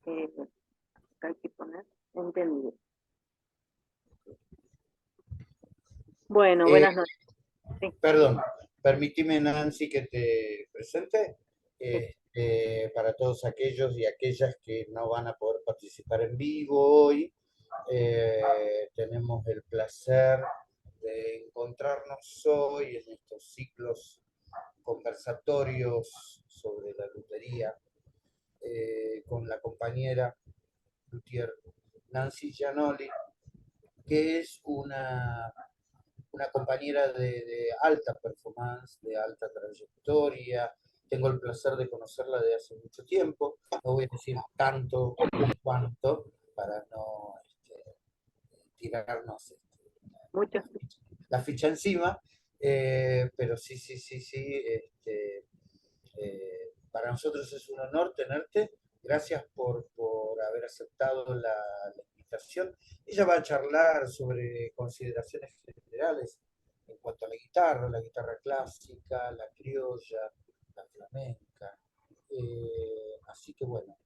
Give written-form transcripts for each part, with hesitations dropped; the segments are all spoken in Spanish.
Acá hay que poner entendido. Bueno, buenas noches. Sí, Perdón, permíteme, Nancy, que te presente sí. para todos aquellos y aquellas que no van a poder participar en vivo hoy. Tenemos el placer de encontrarnos hoy en estos ciclos conversatorios sobre la lutería con la compañera luthier Nancy Gianoli, que es una compañera de alta performance, de alta trayectoria. Tengo el placer de conocerla de hace mucho tiempo. No voy a decir tanto ni cuánto para no tirarnos Muchos. la ficha encima, pero sí, sí, sí, sí. Para nosotros es un honor tenerte. Gracias por haber aceptado la invitación. Ella va a charlar sobre consideraciones generales en cuanto a la guitarra clásica, la criolla, la flamenca. Así que bueno,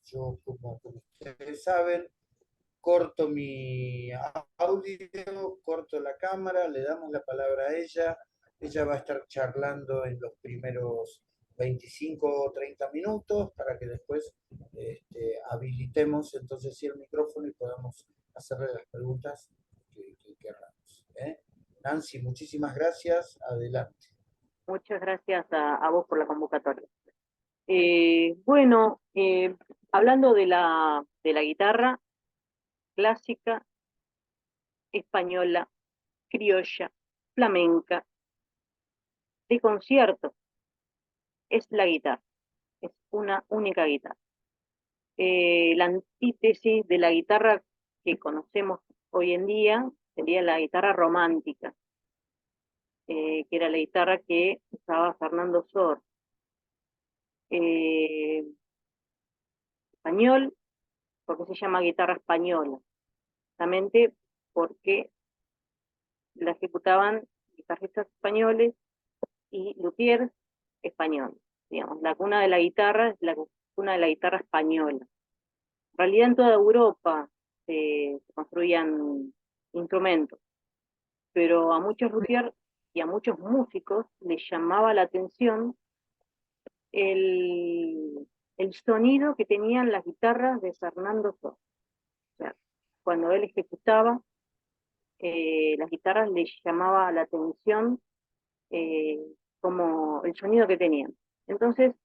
yo como ustedes saben, corto mi audio, corto la cámara, le damos la palabra a ella. Ella va a estar charlando en los primeros 25 o 30 minutos para que después habilitemos entonces sí el micrófono y podamos hacerle las preguntas que queramos. Nancy, muchísimas gracias. Adelante. Muchas gracias a vos por la convocatoria. Bueno, hablando de la guitarra clásica, española, criolla, flamenca, de concierto, es la guitarra, es una única guitarra. La antítesis de la guitarra que conocemos hoy en día sería la guitarra romántica, que era la guitarra que usaba Fernando Sor. Eh, Español, porque se llama guitarra española, justamente porque la ejecutaban guitarristas españoles y luthiers españoles. Digamos, la cuna de la guitarra es la cuna de la guitarra española. En realidad en toda Europa se construían instrumentos, pero a muchos luthiers y a muchos músicos les llamaba la atención el sonido que tenían las guitarras de Fernando Sor. O sea, cuando él ejecutaba las guitarras les llamaba la atención eh, como el sonido que tenían. Entonces,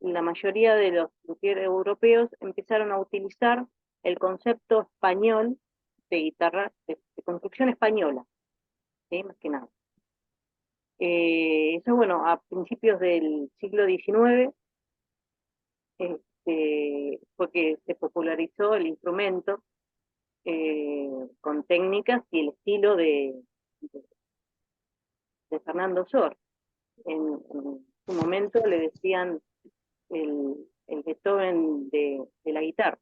la mayoría de los luthiers europeos empezaron a utilizar el concepto español de guitarra, de construcción española, ¿sí? Más que nada. Eso, bueno, a principios del siglo XIX fue que se popularizó el instrumento con técnicas y el estilo de Fernando Sor. En su momento le decían el Beethoven de la guitarra.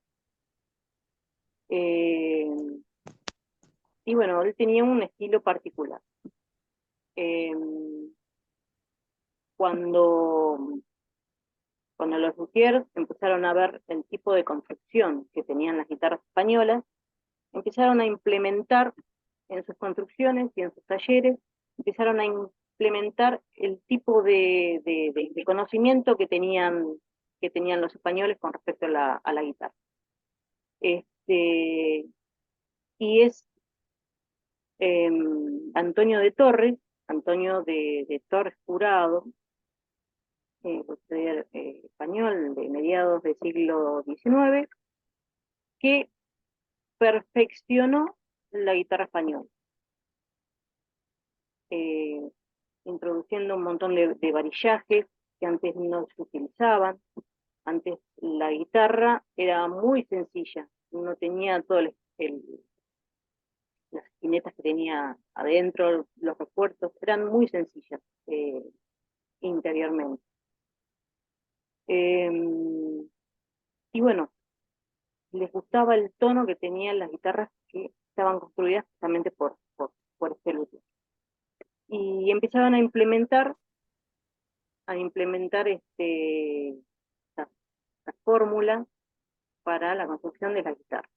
Eh, y bueno, él tenía un estilo particular. Eh, cuando, cuando los luthiers empezaron a ver el tipo de construcción que tenían las guitarras españolas, empezaron a implementar en sus construcciones y en sus talleres, empezaron a implementar el tipo de conocimiento que tenían los españoles con respecto a la guitarra. Este, y es eh, Antonio de Torres, Antonio de Torres Jurado, español de mediados del siglo XIX, que perfeccionó la guitarra española, eh, introduciendo un montón de varillajes que antes no se utilizaban. Antes la guitarra era muy sencilla, no tenía todo las espinetas que tenía adentro, los refuerzos, eran muy sencillas interiormente. Eh, y bueno, les gustaba el tono que tenían las guitarras que estaban construidas justamente por este luthier. Y empezaron a implementar esta fórmula para la construcción de la guitarra.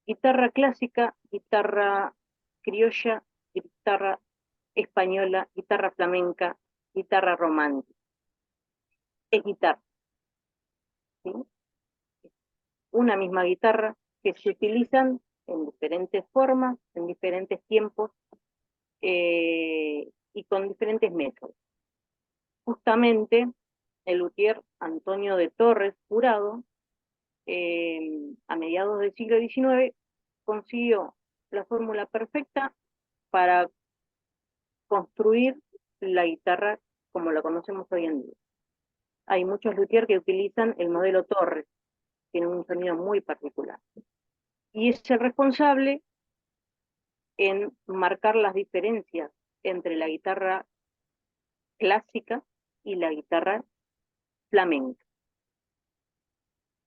Guitarra clásica, guitarra criolla, guitarra española, guitarra flamenca, guitarra romántica. Es guitarra, ¿sí? Una misma guitarra que se utilizan en diferentes formas, en diferentes tiempos y con diferentes métodos. Justamente el luthier Antonio de Torres Jurado, a mediados del siglo XIX, consiguió la fórmula perfecta para construir la guitarra como la conocemos hoy en día. Hay muchos luthiers que utilizan el modelo Torres, tiene un sonido muy particular. Y es el responsable en marcar las diferencias entre la guitarra clásica y la guitarra flamenca.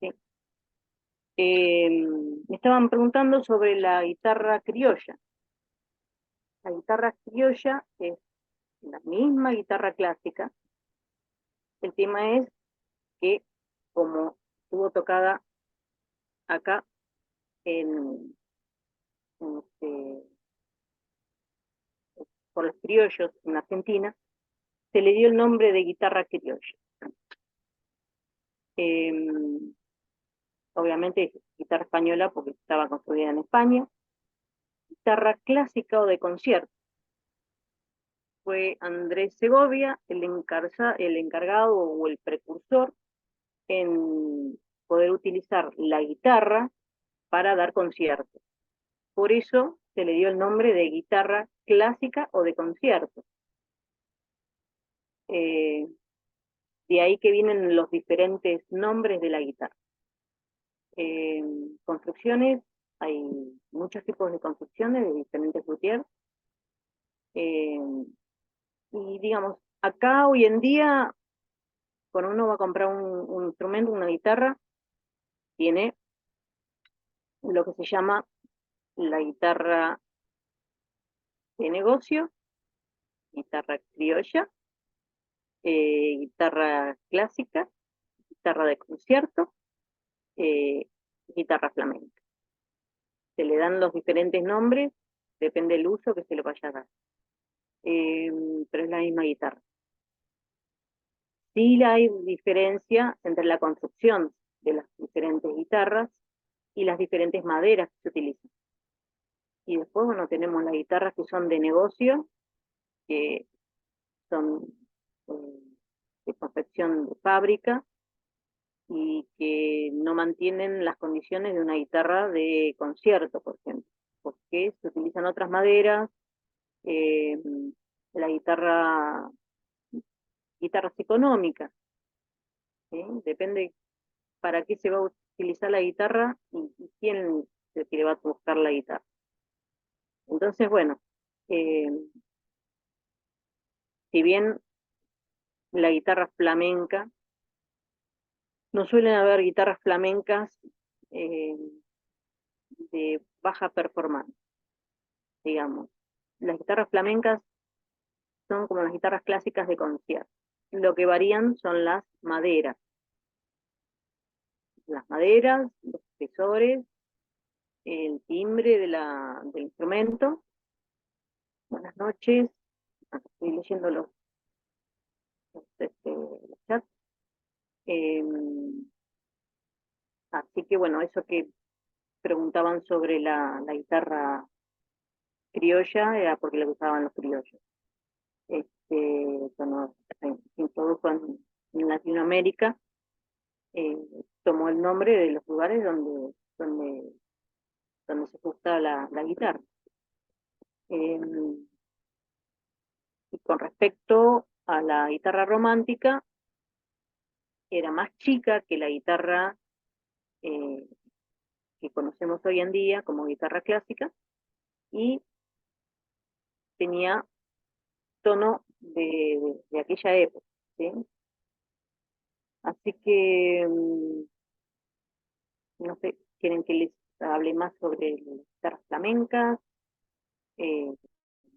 ¿Sí? Me estaban preguntando sobre la guitarra criolla. La guitarra criolla es la misma guitarra clásica. El tema es que, como estuvo tocada acá en por los criollos en Argentina, se le dio el nombre de guitarra criolla. Obviamente es guitarra española porque estaba construida en España. Guitarra clásica o de concierto. Fue Andrés Segovia el encargado o el precursor en poder utilizar la guitarra para dar conciertos. Por eso se le dio el nombre de guitarra clásica o de concierto. De ahí que vienen los diferentes nombres de la guitarra. Construcciones, hay muchos tipos de construcciones de diferentes luthiers. Y digamos, acá hoy en día, cuando uno va a comprar un instrumento, una guitarra, tiene lo que se llama la guitarra de negocio, guitarra criolla, guitarra clásica, guitarra de concierto, guitarra flamenca. Se le dan los diferentes nombres, depende del uso que se le vaya a dar. Pero es la misma guitarra. Sí hay diferencia entre la construcción de las diferentes guitarras y las diferentes maderas que se utilizan. Y después, bueno, tenemos las guitarras que son de negocio, que son de confección de fábrica y que no mantienen las condiciones de una guitarra de concierto, por ejemplo, porque se utilizan otras maderas, la guitarras económicas, ¿sí? Depende para qué se va a utilizar la guitarra y quién es el que le va a buscar la guitarra. Entonces, bueno, si bien la guitarra flamenca, no suelen haber guitarras flamencas de baja performance, digamos. Las guitarras flamencas son como las guitarras clásicas de concierto. Lo que varían son las maderas. Las maderas, los espesores, el timbre del instrumento. Buenas noches. Estoy leyendo los chats. Así que bueno, eso que preguntaban sobre la guitarra criolla era porque la usaban los criollos. Cuando se introdujo en Latinoamérica, tomó el nombre de los lugares donde se gustaba la guitarra. Y con respecto a la guitarra romántica, era más chica que la guitarra que conocemos hoy en día como guitarra clásica, y tenía tono de aquella época, ¿sí? Así que, no sé, quieren que les hable más sobre las guitarras flamencas.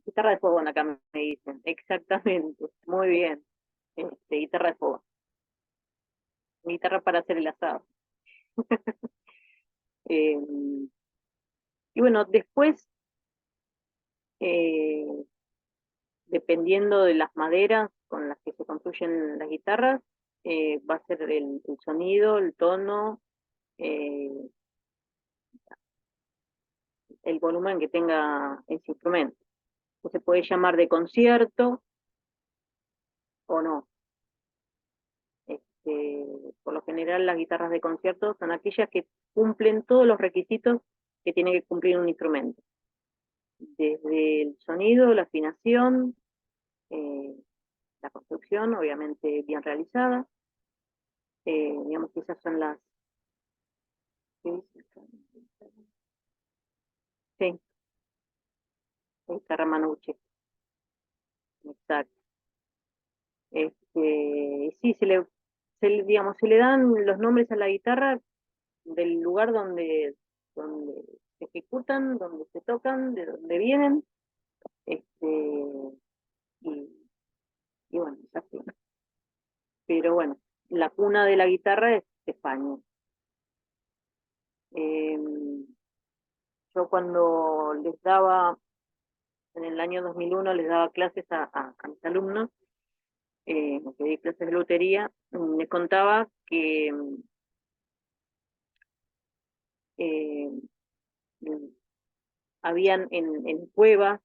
Guitarra de fogón, acá me dicen, exactamente, muy bien. Guitarra de fogón, guitarra para hacer el asado. Eh, y bueno, después, eh, dependiendo de las maderas con las que se construyen las guitarras, va a ser el sonido, el tono, eh, el volumen que tenga ese instrumento. Se puede llamar de concierto o no. Este, por lo general, las guitarras de concierto son aquellas que cumplen todos los requisitos que tiene que cumplir un instrumento, desde el sonido, la afinación, eh, la construcción, obviamente bien realizada. Digamos que esas son las... ¿qué dice acá? Sí, guitarra Manucci, exacto. Sí, digamos, se le dan los nombres a la guitarra del lugar donde se ejecutan, donde se tocan, de donde vienen, este, y, y bueno, es así. Pero bueno, la cuna de la guitarra es España. Eh, yo cuando les daba, en el año 2001, les daba clases a mis alumnos, que di clases de lutería, me contaba que eh, habían en cuevas,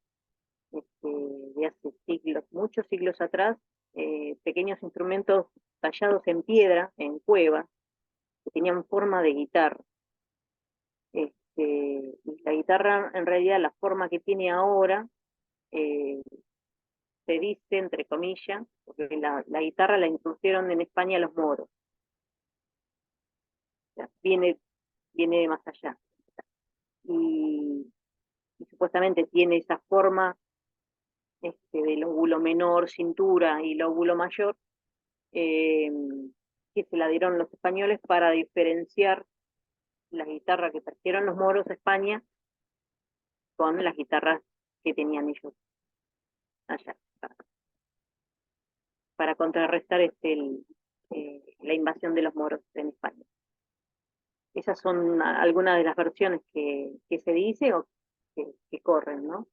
este, de hace siglos, muchos siglos atrás, pequeños instrumentos tallados en piedra, en cuevas, que tenían forma de guitarra. Y la guitarra, en realidad, la forma que tiene ahora, eh, se dice, entre comillas, porque la guitarra la introdujeron en España los moros. O sea, viene de más allá. Y, y supuestamente tiene esa forma, del óvulo menor, cintura, y el óvulo mayor, eh, que se la dieron los españoles para diferenciar la guitarra que trajeron los moros a España con las guitarras que tenían ellos allá, para contrarrestar la invasión de los moros en España. Esas son algunas de las versiones que se dice o que corren, ¿no?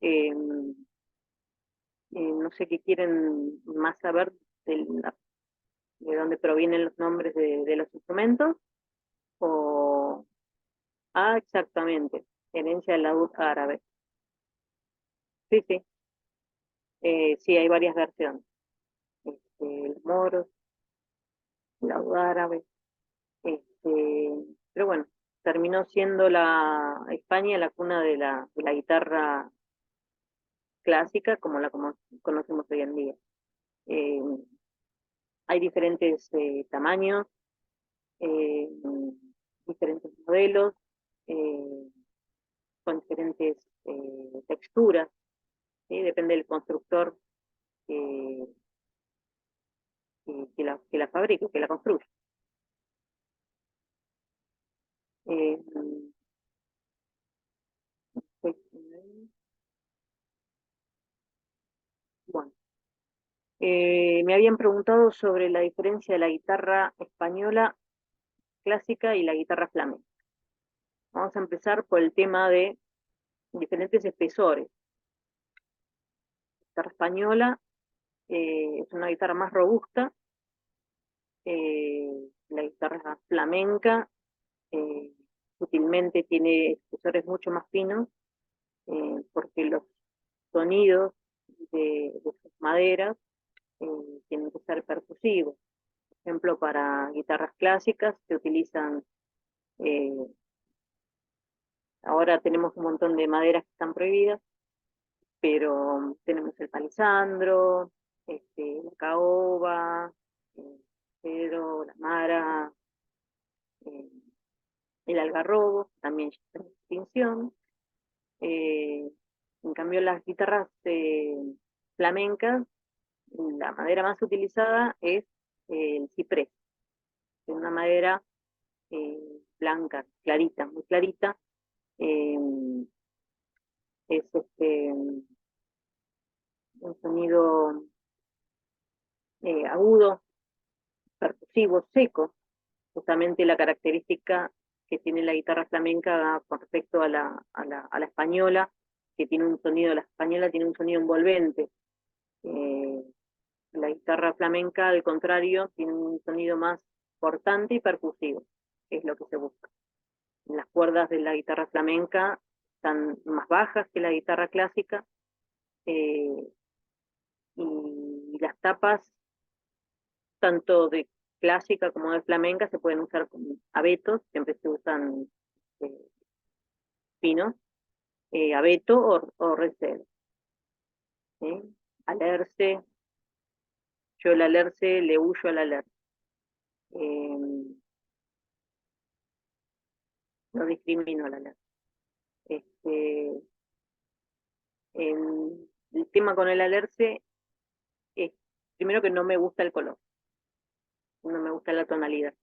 Eh, no sé qué quieren más saber de, de dónde provienen los nombres de los instrumentos, o... Ah, exactamente, herencia del laúd árabe. Sí, sí, sí, hay varias versiones. Los moros, el laúd árabe, pero bueno, terminó siendo la España la cuna de la guitarra clásica como conocemos hoy en día. Eh, hay diferentes tamaños, eh, diferentes modelos, eh, con diferentes texturas, ¿sí? Depende del constructor que, que la fabrique, que la construya. Eh, pues, bueno, me habían preguntado sobre la diferencia de la guitarra española clásica y la guitarra flamenca. Vamos a empezar por el tema de diferentes espesores. La guitarra española es una guitarra más robusta, la guitarra flamenca sutilmente tiene espesores mucho más finos, porque los sonidos de sus maderas eh, tienen que ser percusivos. Por ejemplo, para guitarras clásicas se utilizan, eh, ahora tenemos un montón de maderas que están prohibidas, pero tenemos el palisandro, la caoba, el cedro, la mara, eh, el algarrobo, también ya está en extinción. Eh, en cambio, las guitarras flamencas, la madera más utilizada es el ciprés, que es una madera eh, blanca, clarita, muy clarita. eh, es un sonido agudo, percusivo, seco, justamente la característica que tiene la guitarra flamenca con respecto a la española, que tiene un sonido, la española tiene un sonido envolvente. Eh, la guitarra flamenca, al contrario, tiene un sonido más cortante y percusivo, que es lo que se busca. Las cuerdas de la guitarra flamenca están más bajas que la guitarra clásica, eh, y las tapas, tanto de clásica como de flamenca, se pueden usar como abetos, siempre se usan eh, pinos, abeto o reseda. ¿Sí? Alerce, yo el alerce le huyo al alerce. Eh, no discrimino al alerce. Este, el tema con el alerce es, primero que no me gusta el color, no me gusta la tonalidad.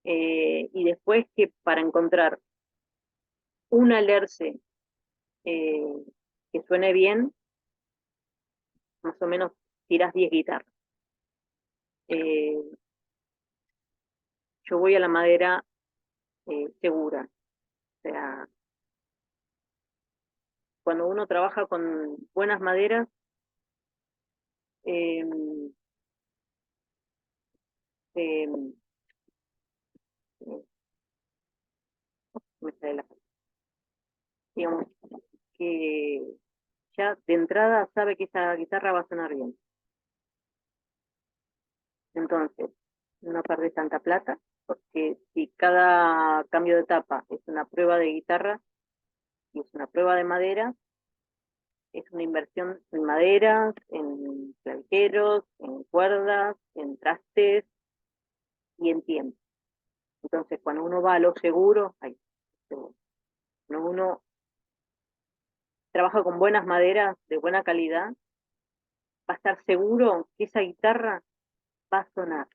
Y después que para encontrar un alerce eh, que suene bien, más o menos tiras 10 guitarras. Eh, yo voy a la madera segura. O sea, cuando uno trabaja con buenas maderas, eh, eh, me sale digamos, que ya de entrada sabe que esa guitarra va a sonar bien. Entonces, no perdés tanta plata, porque si cada cambio de tapa es una prueba de guitarra y es una prueba de madera, es una inversión en maderas, en clavijeros, en cuerdas, en trastes y en tiempo. Entonces, cuando uno va a lo seguro, ay, seguro. Cuando uno trabaja con buenas maderas de buena calidad, va a estar seguro que esa guitarra va a sonar.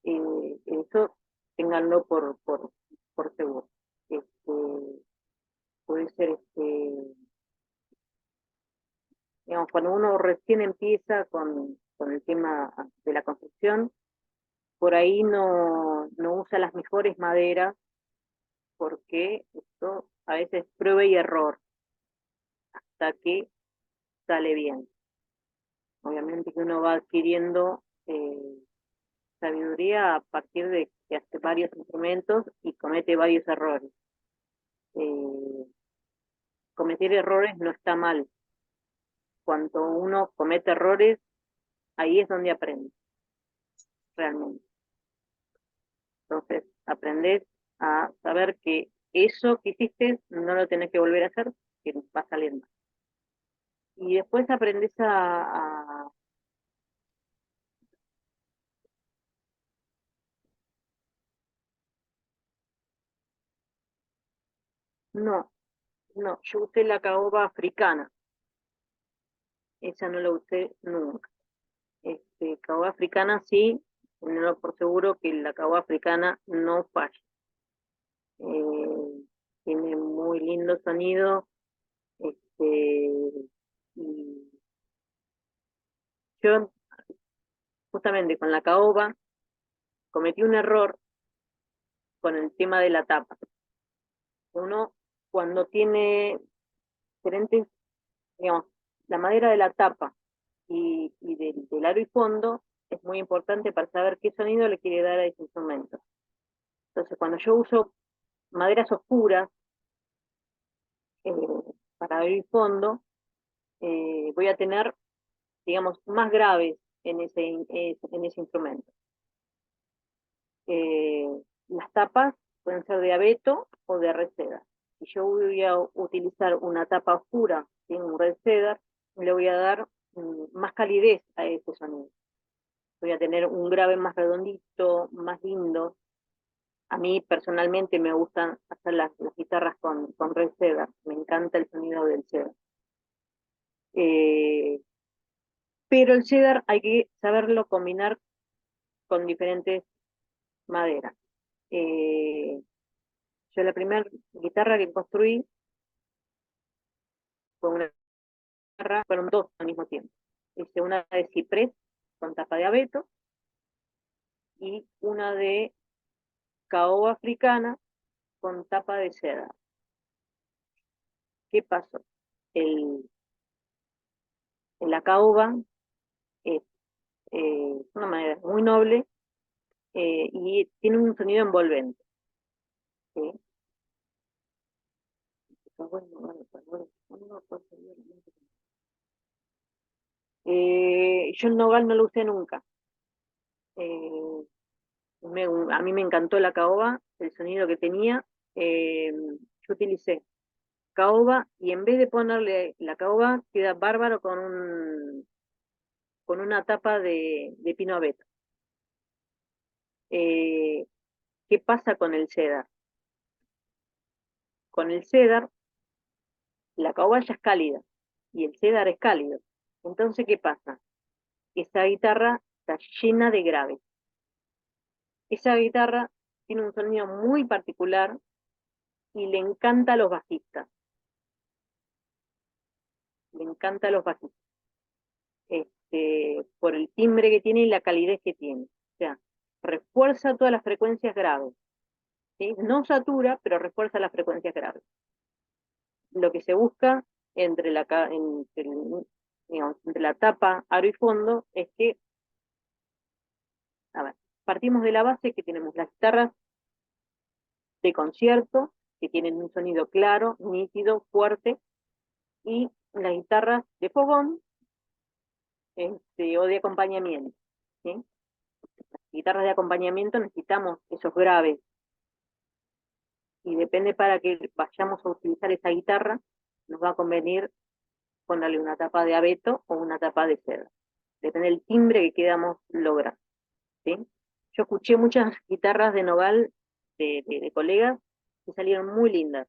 Eso ténganlo por seguro. Este, puede ser, digamos, cuando uno recién empieza con el tema de la construcción, por ahí no usa las mejores maderas porque esto a veces prueba y error hasta que sale bien. Obviamente que uno va adquiriendo sabiduría a partir de que hace varios instrumentos y comete varios errores. Eh, cometer errores no está mal. Cuando uno comete errores, ahí es donde aprende, realmente. Entonces, aprendes a saber que eso que hiciste no lo tenés que volver a hacer, que va a salir mal. Y después aprendes no, no, yo usé la caoba africana, esa no la usé nunca. Caoba africana sí, no por seguro que la caoba africana no falla. Eh, tiene muy lindo sonido, este, y yo justamente con la caoba cometí un error con el tema de la tapa. Uno cuando tiene diferentes, digamos, la madera de la tapa y del aro y fondo es muy importante para saber qué sonido le quiere dar a ese instrumento. Entonces, cuando yo uso maderas oscuras eh, para aro y fondo, voy a tener, digamos, más graves en ese instrumento. Eh, las tapas pueden ser de abeto o de red cedar. Si yo voy a utilizar una tapa oscura en un red cedar, le voy a dar más calidez a ese sonido. Voy a tener un grave más redondito, más lindo. A mí personalmente me gustan hacer las guitarras con red cedar. Me encanta el sonido del cedar. Eh, pero el cedar hay que saberlo combinar con diferentes maderas. Eh, yo la primera guitarra que construí fue una guitarra, fueron dos al mismo tiempo. Hice una de ciprés con tapa de abeto y una de caoba africana con tapa de seda. ¿Qué pasó? El, la caoba es una madera muy noble y tiene un sonido envolvente. ¿Sí? Yo el nogal no lo usé nunca. Eh, a mí me encantó la caoba, el sonido que tenía. Yo utilicé caoba y en vez de ponerle la caoba, queda bárbaro con una tapa de pino abeto. Eh, ¿Qué pasa con el cedar? Con el cedar, la caoba ya es cálida y el cedar es cálido. Entonces, ¿qué pasa? Esa guitarra está llena de graves. Esa guitarra tiene un sonido muy particular y le encanta a los bajistas. Le encanta a los bajistas. Por el timbre que tiene y la calidez que tiene. O sea, refuerza todas las frecuencias graves. ¿Sí? No satura, pero refuerza las frecuencias graves. Lo que se busca entre digamos, entre la tapa, aro y fondo es que, a ver, partimos de la base que tenemos las guitarras de concierto, que tienen un sonido claro, nítido, fuerte, y las guitarras de fogón o de acompañamiento. ¿Sí? Las guitarras de acompañamiento necesitamos esos graves, y depende para que vayamos a utilizar esa guitarra, nos va a convenir ponerle una tapa de abeto o una tapa de cedro. Depende del timbre que queramos lograr. ¿Sí? Yo escuché muchas guitarras de nogal de colegas que salieron muy lindas.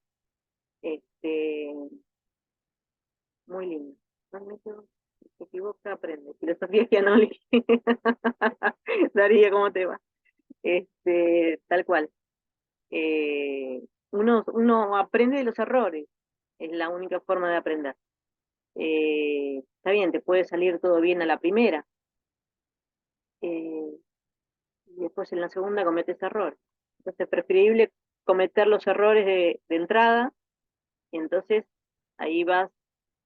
Este, muy lindas. Realmente, si se equivoca, aprende. Filosofía Gianoli. Daría, ¿cómo te va? Tal cual. Uno aprende de los errores. Es la única forma de aprender. Está bien, te puede salir todo bien a la primera, eh, y después en la segunda cometes errores. Entonces es preferible cometer los errores de entrada, y entonces ahí vas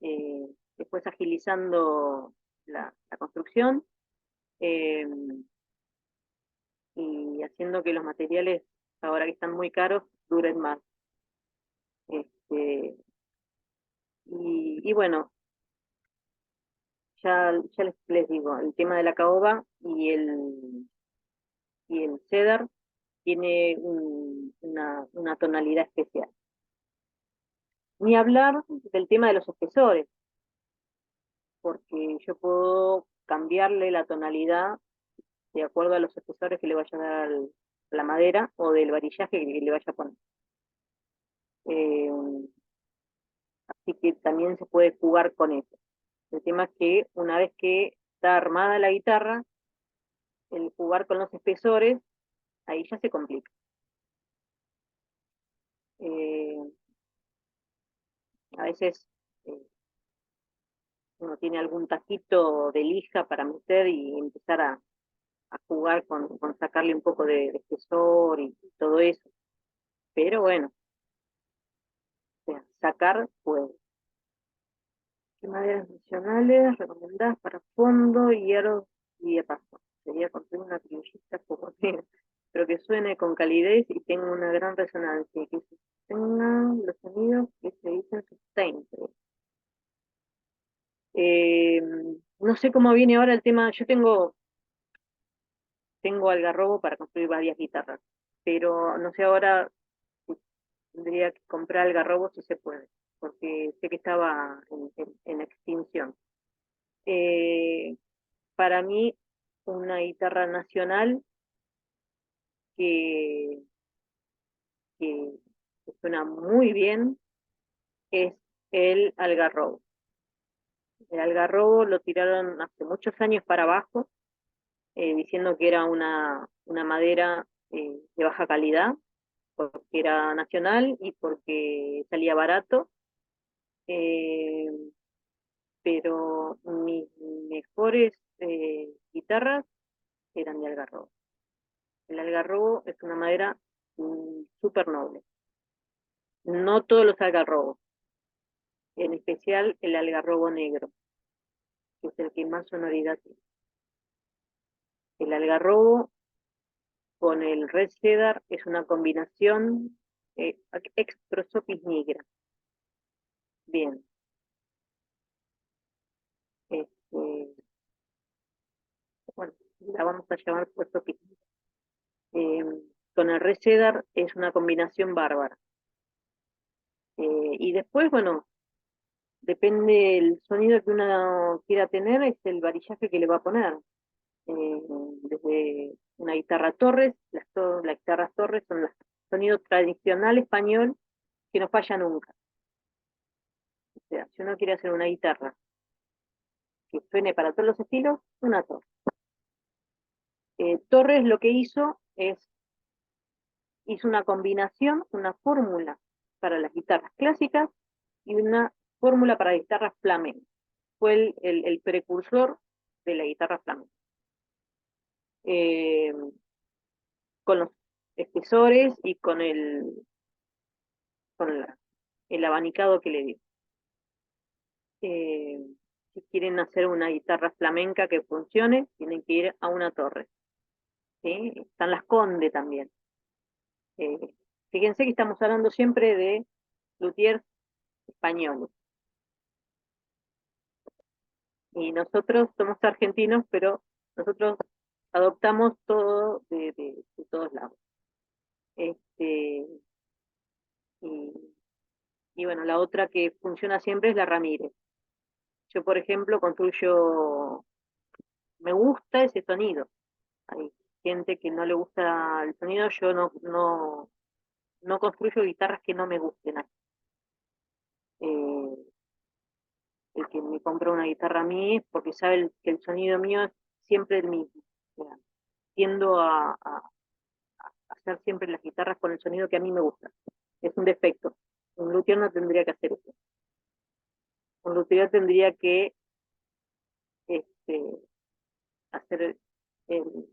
eh, después agilizando la construcción eh, y haciendo que los materiales, ahora que están muy caros, duren más. Este, y bueno, ya les digo, el tema de la caoba y el cedar tiene una tonalidad especial. Ni hablar del tema de los espesores, porque yo puedo cambiarle la tonalidad de acuerdo a los espesores que le vaya a dar a la madera o del varillaje que le vaya a poner. Eh, Así que también se puede jugar con eso. El tema es que una vez que está armada la guitarra, el jugar con los espesores, ahí ya se complica. Eh, a veces eh, uno tiene algún tajito de lija para meter y empezar a jugar con sacarle un poco de espesor y todo eso. Pero bueno, o sea, sacar, pues, ¿qué maderas nacionales recomendadas para fondo y aros y de paso? Sería construir una criollista como pero que suene con calidez y tenga una gran resonancia, y que tengan los sonidos que se dicen sustain. Eh, no sé cómo viene ahora el tema, yo tengo algarrobo para construir varias guitarras, pero no sé ahora si tendría que comprar algarrobo si se puede, porque sé que estaba en extinción. Eh, para mí, una guitarra nacional que, que, que suena muy bien es el algarrobo. El algarrobo lo tiraron hace muchos años para abajo, diciendo que era una madera de baja calidad, porque era nacional y porque salía barato, eh, pero mis mejores guitarras eran de algarrobo. El algarrobo es una madera súper noble. No todos los algarrobos, en especial el algarrobo negro, que es el que más sonoridad tiene. El algarrobo con el red cedar es una combinación ex prosopis nigra. Bien. Este, bueno, la vamos a llamar prosopis nigra. Eh, con el red cedar es una combinación bárbara. Y después, bueno, depende del sonido que uno quiera tener, es el varillaje que le va a poner. Desde una guitarra Torres, las guitarras Torres son el sonido tradicional español que no falla nunca. O sea, si uno quiere hacer una guitarra que suene para todos los estilos, una Torres. Torres lo que hizo una combinación, una fórmula para las guitarras clásicas y una fórmula para guitarras flamencas. Fue el precursor de la guitarra flamenca. Eh, con los espesores y con el abanicado que le dio. Eh, si quieren hacer una guitarra flamenca que funcione, tienen que ir a una torre. ¿Sí? Están las Conde también. Eh, fíjense que estamos hablando siempre de luthiers españoles. Y nosotros somos argentinos, pero nosotros adoptamos todo de todos lados. Este, y, y bueno, la otra que funciona siempre es la Ramírez. Yo, por ejemplo, me gusta ese sonido. Hay gente que no le gusta el sonido, yo no construyo guitarras que no me gusten. Eh, el que me compra una guitarra a mí es porque sabe que el sonido mío es siempre el mismo. O sea, tiendo a hacer siempre las guitarras con el sonido que a mí me gusta. Es un defecto. Un luthier no tendría que hacer eso. Un luthier tendría que este, hacer el,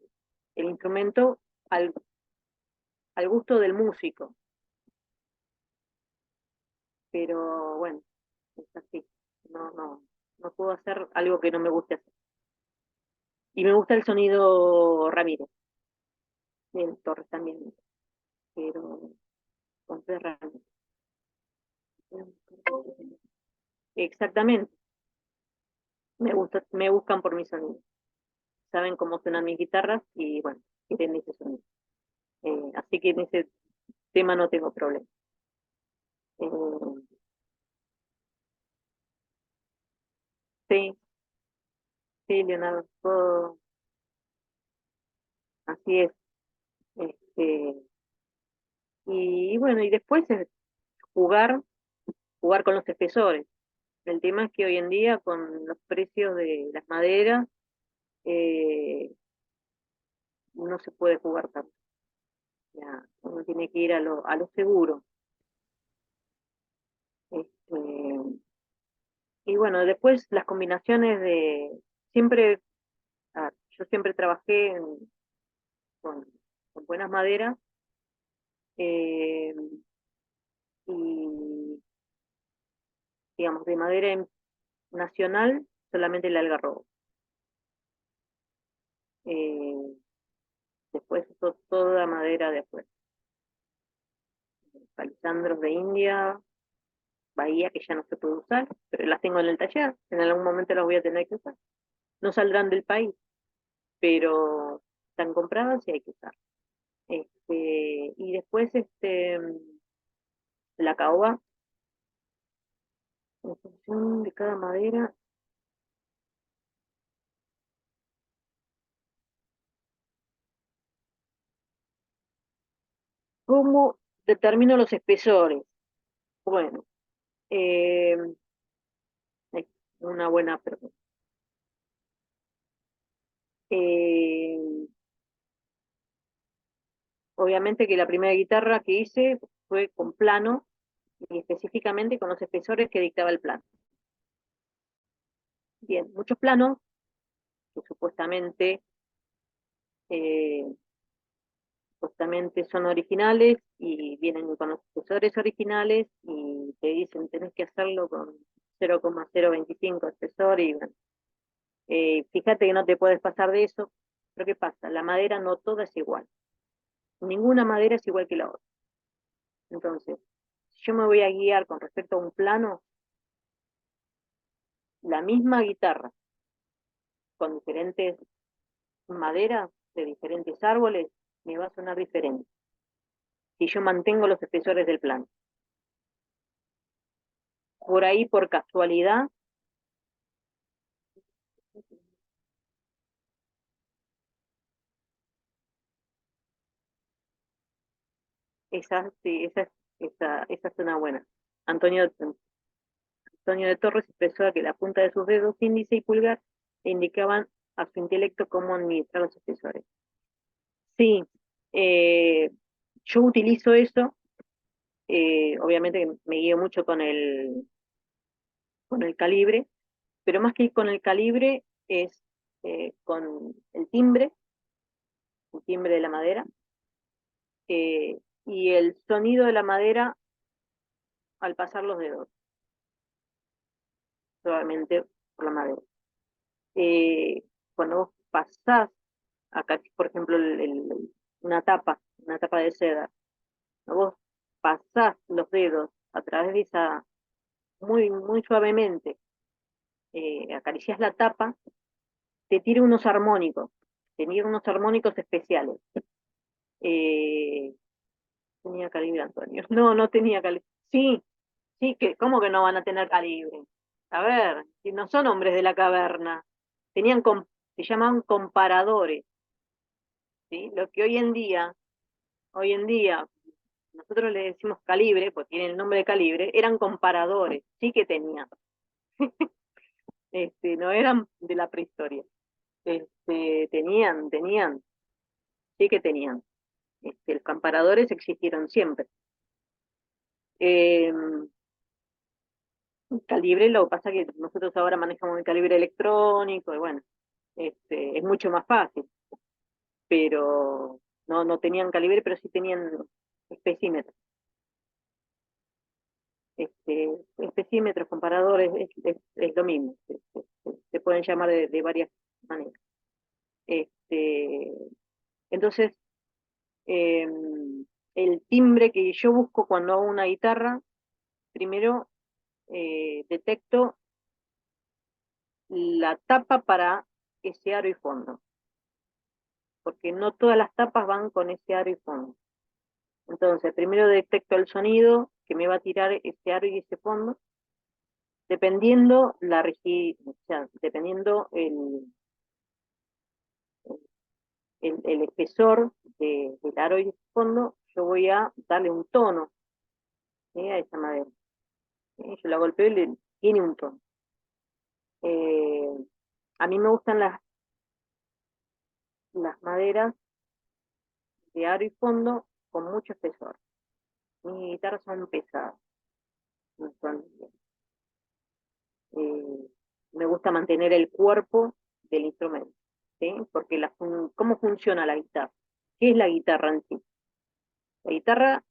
el instrumento al, al gusto del músico. Pero bueno, es así. No puedo hacer algo que no me guste hacer. Y me gusta el sonido Ramírez, el Torres también, pero con tres Ramírez. Exactamente, me buscan por mi sonido. Saben cómo suenan mis guitarras y bueno, quieren ese sonido. Así que en ese tema no tengo problema. Eh, sí, sí, Leonardo, así es. Este, y bueno, y después es jugar, jugar con los espesores. El tema es que hoy en día, con los precios de las maderas, eh, no se puede jugar tanto. Ya, uno tiene que ir a lo seguro. Este, y bueno, después las combinaciones siempre, yo siempre trabajé con, con buenas maderas, eh, y digamos, de madera nacional, solamente el algarrobo. Eh, después toda madera de afuera. Palisandros de India, Bahía, que ya no se puede usar, pero las tengo en el taller, en algún momento las voy a tener que usar. No saldrán del país, pero están compradas y hay que usar. Y después la caoba, en función de cada madera, ¿cómo determino los espesores? Bueno, eh, es una buena pregunta. Eh, obviamente que la primera guitarra que hice fue con plano y específicamente con los espesores que dictaba el plano. Bien, muchos planos que supuestamente eh, supuestamente son originales y vienen con los espesores originales y te dicen tenés que hacerlo con 0,025 espesor y bueno, fíjate que no te puedes pasar de eso, pero ¿qué pasa? La madera no toda es igual, ninguna madera es igual que la otra. Entonces, si yo me voy a guiar con respecto a un plano, la misma guitarra con diferentes maderas de diferentes árboles me va a sonar diferente si yo mantengo los espesores del plano. Por ahí, por casualidad, esa, sí, esa es una buena. Antonio, Antonio de Torres expresó que la punta de sus dedos índice y pulgar le indicaban a su intelecto cómo administrar los espesores. Sí, eh, yo utilizo eso, obviamente que me guío mucho con el calibre, pero más que con el calibre es con el timbre de la madera, y el sonido de la madera al pasar los dedos, solamente por la madera. Eh, Cuando vos pasás, acá por ejemplo una tapa de seda, cuando vos pasás los dedos a través de esa, muy suavemente, acariciás la tapa, te tira unos armónicos especiales. Eh, Tenía calibre, Antonio. No, no tenía calibre. Sí, sí, ¿cómo que no van a tener calibre? A ver, si no son hombres de la caverna. Se llamaban comparadores, ¿sí? Lo que hoy en día, nosotros le decimos calibre, pues tiene el nombre de calibre, eran comparadores, sí que tenían. No eran de la prehistoria. Tenían, sí que tenían. Los comparadores existieron siempre. Eh, Calibre, lo que pasa es que nosotros ahora manejamos el calibre electrónico y bueno, es mucho más fácil, pero no tenían calibre, pero sí tenían especímetros. Especímetros, comparadores, es lo mismo, se pueden llamar de varias maneras. Este, entonces, eh, el timbre que yo busco cuando hago una guitarra, primero detecto la tapa para ese aro y fondo, porque no todas las tapas van con ese aro y fondo. Entonces, primero detecto el sonido que me va a tirar ese aro y ese fondo, dependiendo la rigidez, o sea, dependiendo el espesor del aro y el fondo, yo voy a darle un tono, ¿sí? A esa madera. ¿Sí? Yo la golpeo y tiene un tono. Eh, a mí me gustan las maderas de aro y fondo con mucho espesor. Mis guitarras son pesadas, no son eh, me gusta mantener el cuerpo del instrumento, ¿sí? Porque ¿cómo funciona la guitarra? ¿Qué es la guitarra en sí? La guitarra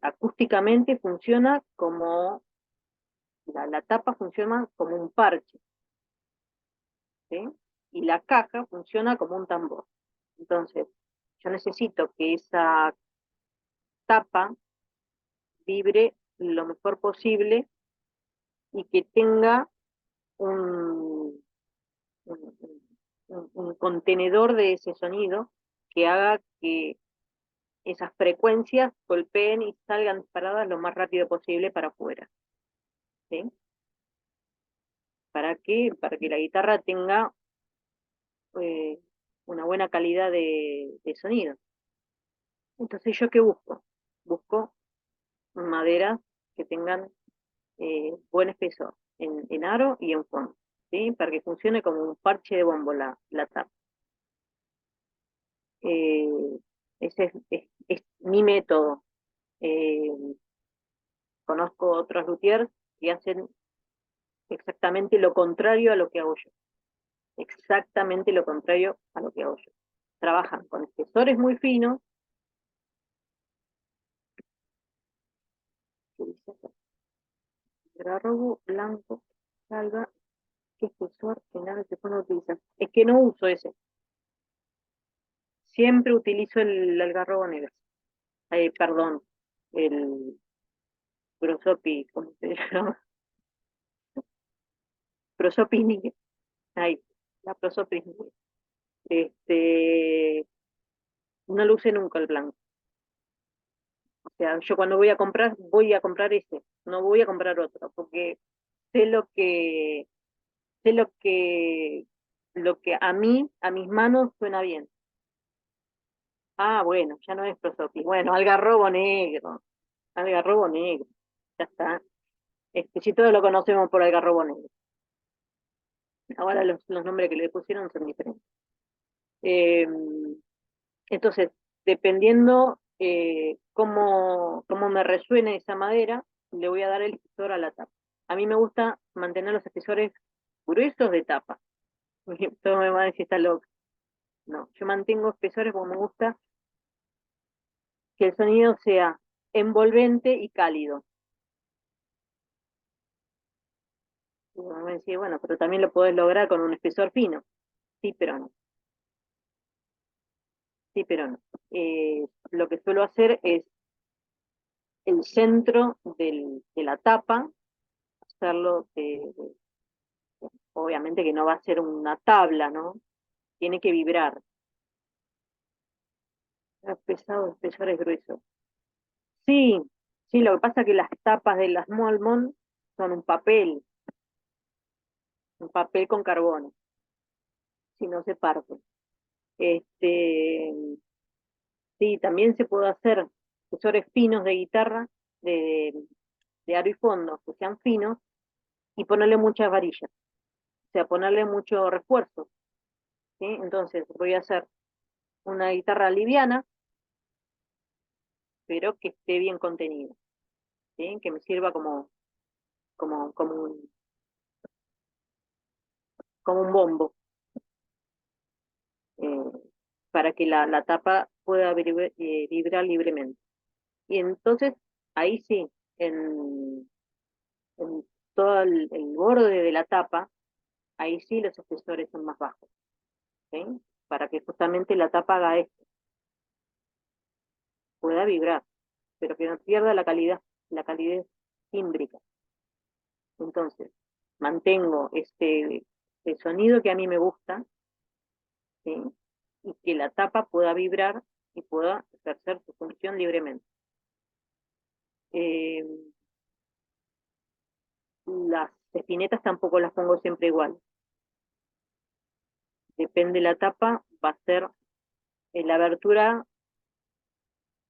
acústicamente funciona como, la tapa funciona como un parche, ¿sí? Y la caja funciona como un tambor. Entonces, yo necesito que esa tapa vibre lo mejor posible y que tenga un, un, un contenedor de ese sonido que haga que esas frecuencias golpeen y salgan disparadas lo más rápido posible para afuera. ¿Sí? ¿Para qué? Para que la guitarra tenga eh, una buena calidad de sonido. Entonces, ¿yo qué busco? Busco maderas que tengan buen espesor en aro y en fondo, ¿sí? Para que funcione como un parche de bombo la tapa. Eh, Ese es mi método. Eh, Conozco otros luthiers que hacen exactamente lo contrario a lo que hago yo. Exactamente lo contrario a lo que hago yo. trabajan con espesores muy finos. ¿Qué dice acá? Algarrobo blanco, salga, ¿qué espesor en nave se pone a utilizar? Es que no uso ese. Siempre utilizo el algarrobo negro. Perdón, el Prosopis, ¿cómo se llama? Prosopis niger. Ahí, la Prosopis niger. No lo usé nunca el blanco. O sea, yo cuando voy a comprar ese, no voy a comprar otro, porque sé sé lo que a mí, a mis manos suena bien. Ah, bueno, ya no es prosopis. Bueno, algarrobo negro, algarrobo negro, ya está. Si todos lo conocemos por algarrobo negro. Ahora los nombres que le pusieron son diferentes. Eh, entonces, dependiendo cómo me resuene esa madera, le voy a dar el espesor a la tapa. A mí me gusta mantener los espesores gruesos de tapa. Todo me va a decir está loco. No, yo mantengo espesores porque me gusta que el sonido sea envolvente y cálido. Y me va a decir, bueno, pero también lo podés lograr con un espesor fino. Sí, pero no. Sí, pero no. Lo que suelo hacer es el centro de la tapa, hacerlo obviamente que no va a ser una tabla, ¿no? Tiene que vibrar. Es pesado, el espesor es grueso. Sí, sí, lo que pasa es que las tapas de las Molmon son un papel con carbono, si no se parte. Este, sí, también se puede hacer espesores finos de guitarra, de, de aro y fondo, que sean finos, y ponerle muchas varillas, o sea, ponerle mucho refuerzo, ¿sí? Entonces voy a hacer una guitarra liviana, pero que esté bien contenida, ¿sí? Que me sirva como, como un, como un bombo, eh, para que la tapa pueda vibrar libremente. Y entonces, ahí sí, en todo el borde de la tapa, ahí sí los espesores son más bajos, ¿sí? Para que justamente la tapa haga esto, pueda vibrar, pero que no pierda la calidez tímbrica. Entonces, mantengo este sonido que a mí me gusta, ¿sí? Y que la tapa pueda vibrar y pueda ejercer su función libremente. Eh, las espinetas tampoco las pongo siempre igual. Depende de la tapa, va a ser la abertura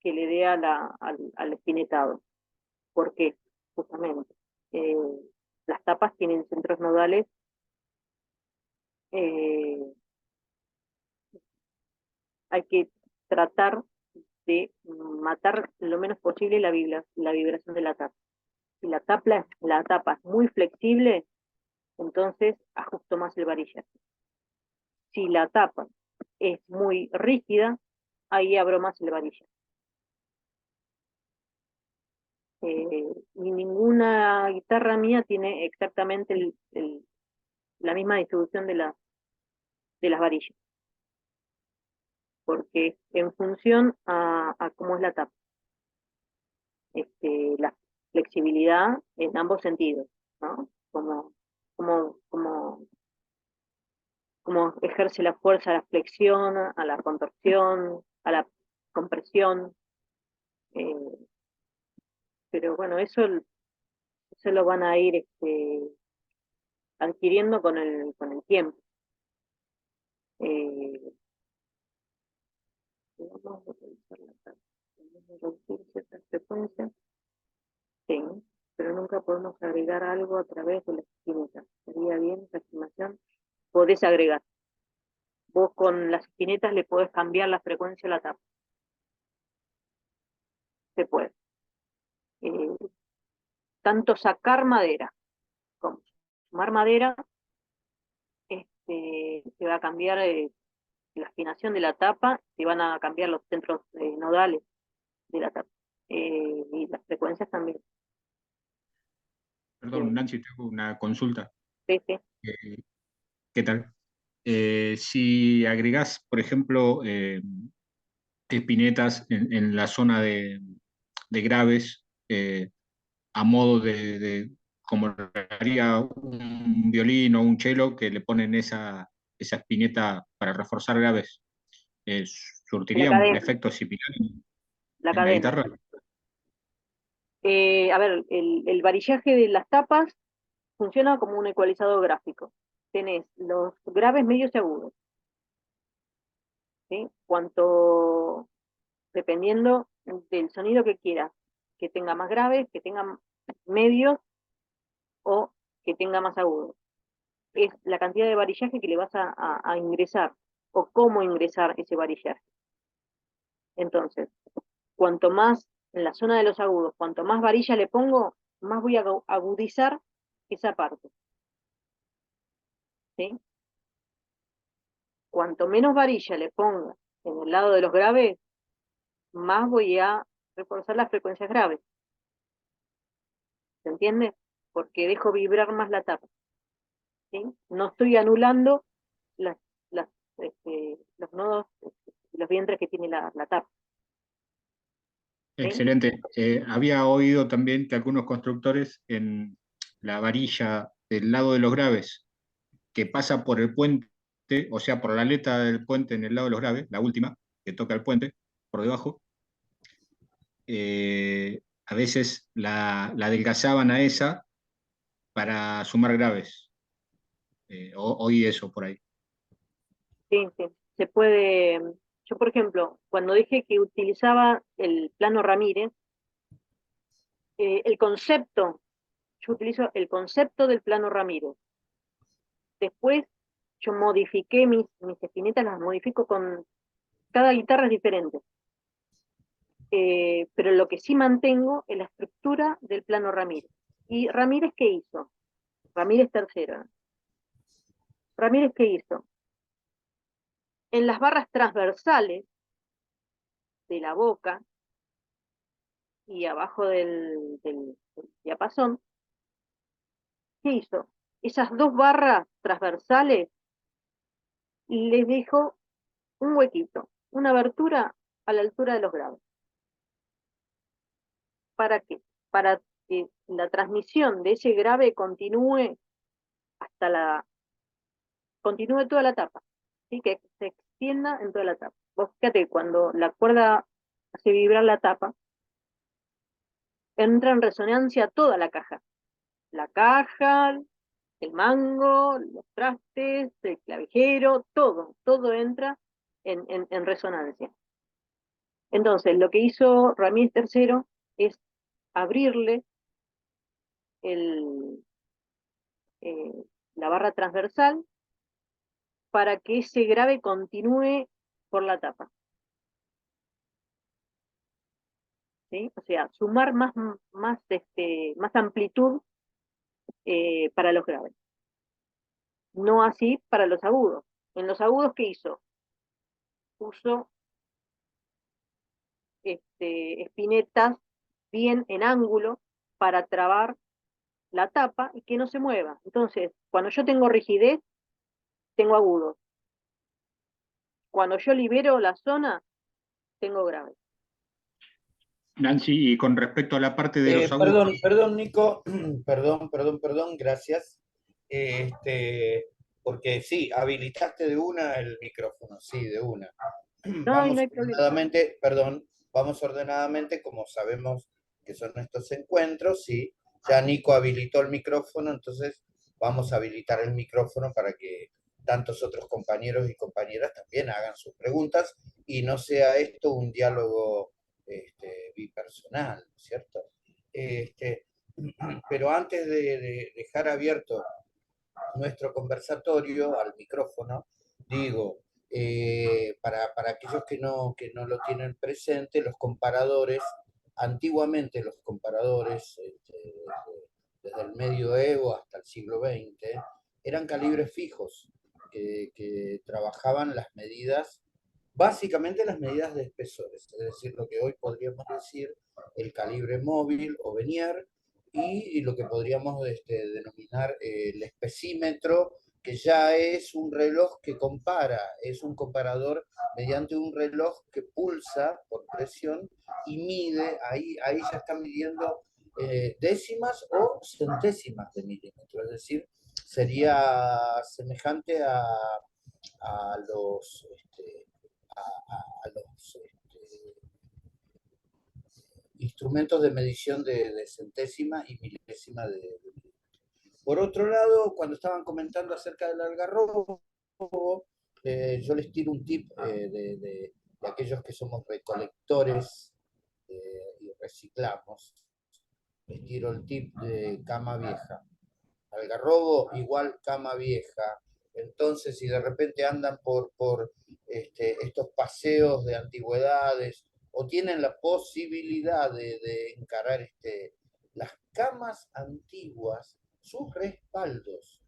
que le dé al espinetado. ¿Por qué? Justamente. Eh, las tapas tienen centros nodales, eh, hay que tratar de matar lo menos posible la vibración de la tapa. Si la tapa es muy flexible, entonces ajusto más el varilla. Si la tapa es muy rígida, ahí abro más el varilla. Y ninguna guitarra mía tiene exactamente la misma distribución de las varillas, porque en función a cómo es la tapa, la flexibilidad en ambos sentidos, ¿no? Como, como, como ejerce la fuerza a la flexión, a la contorsión, a la compresión, eh, pero bueno, eso lo van a ir adquiriendo con el tiempo. Eh, Vamos a utilizar la tabla. Vamos a reducir ciertas frecuencias, sí, pero nunca podemos agregar algo a través de la espineta. Sería bien esa estimación. Podés agregar. Vos con las espinetas le podés cambiar la frecuencia a la tapa. Se puede. Eh, Tanto sacar madera como sumar madera, se va a cambiar. la afinación de la tapa, se van a cambiar los centros nodales de la tapa. Y las frecuencias también. Perdón, Nancy, tengo una consulta. Sí, sí. ¿Qué tal? Si agregás, por ejemplo, espinetas en la zona de graves, a modo como lo haría un violín o un cello, que le ponen esa espineta para reforzar graves, La ¿surtiría un cadena, efecto similar la en la cadena. guitarra? A ver, el varillaje de las tapas funciona como un ecualizador gráfico. Tenés los graves, medios y agudos, ¿sí? Dependiendo del sonido que quieras, que tenga más graves, que tenga medios o que tenga más agudos. Es la cantidad de varillaje que le vas a ingresar o cómo ingresar ese varillaje. Entonces, cuanto más en la zona de los agudos, cuanto más varilla le pongo, más voy a agudizar esa parte, ¿sí? Cuanto menos varilla le ponga en el lado de los graves, más voy a reforzar las frecuencias graves. ¿Se entiende? Porque dejo vibrar más la tapa, ¿sí? No estoy anulando las, las, los nodos, los vientres que tiene la tapa, ¿sí? Excelente. Había oído también que algunos constructores en la varilla del lado de los graves, que pasa por el puente, o sea, por la aleta del puente en el lado de los graves, la última, que toca el puente, por debajo, a veces la adelgazaban a esa para sumar graves. Oí eso por ahí. Sí, sí. Se puede. Yo, por ejemplo, cuando dije que utilizaba el plano Ramírez, el concepto, yo utilizo el concepto del plano Ramírez. Después yo modifiqué mis espinetas, las modifico con cada guitarra es diferente. Pero lo que sí mantengo es la estructura del plano Ramírez. ¿Y Ramírez qué hizo? Ramírez tercero. Ramírez qué hizo? En las barras transversales de la boca y abajo del diapasón, ¿qué hizo? Esas dos barras transversales les dejó un huequito, una abertura a la altura de los graves. ¿Para qué? Para que la transmisión de ese grave hasta la, continúe toda la tapa, ¿sí? Que se extienda en toda la tapa. Vos fíjate, cuando la cuerda hace vibrar la tapa, entra en resonancia toda la caja, el mango, los trastes, el clavijero, todo entra en resonancia. Entonces, lo que hizo Ramírez III es abrirle el, eh, la barra transversal para que ese grave continúe por la tapa, ¿sí? O sea, sumar más amplitud para los graves. No así para los agudos. En los agudos, ¿qué hizo? Puso espinetas bien en ángulo para trabar la tapa y que no se mueva. Entonces, cuando yo tengo rigidez, tengo agudos. Cuando yo libero la zona, tengo grave. Nancy, y con respecto a la parte de los agudos, Perdón, Nico, perdón, gracias. Porque sí, habilitaste de una el micrófono, sí, de una. No, y no hay problema. Vamos ordenadamente, como sabemos que son estos encuentros, sí. Ya Nico habilitó el micrófono, entonces vamos a habilitar el micrófono para que tantos otros compañeros y compañeras también hagan sus preguntas y no sea esto un diálogo bipersonal, ¿cierto? Este, pero antes de dejar abierto nuestro conversatorio al micrófono, digo, para aquellos que no lo tienen presente, los comparadores, antiguamente los comparadores, desde el medioevo hasta el siglo XX, eran calibres fijos. que trabajaban las medidas, básicamente las medidas de espesores, es decir, lo que hoy podríamos decir el calibre móvil o Vernier, y lo que podríamos denominar el espesímetro, que ya es un reloj que compara, es un comparador mediante un reloj que pulsa por presión y mide, ahí ya está midiendo décimas o centésimas de milímetro, es decir, sería semejante a los, a los instrumentos de medición de centésima y milésima de milímetro. Por otro lado, cuando estaban comentando acerca del algarrobo, yo les tiro un tip de aquellos que somos recolectores y reciclamos. Les tiro el tip de cama vieja. Algarrobo igual cama vieja. Entonces, si de repente andan por estos paseos de antigüedades o tienen la posibilidad de encarar las camas antiguas, sus respaldos,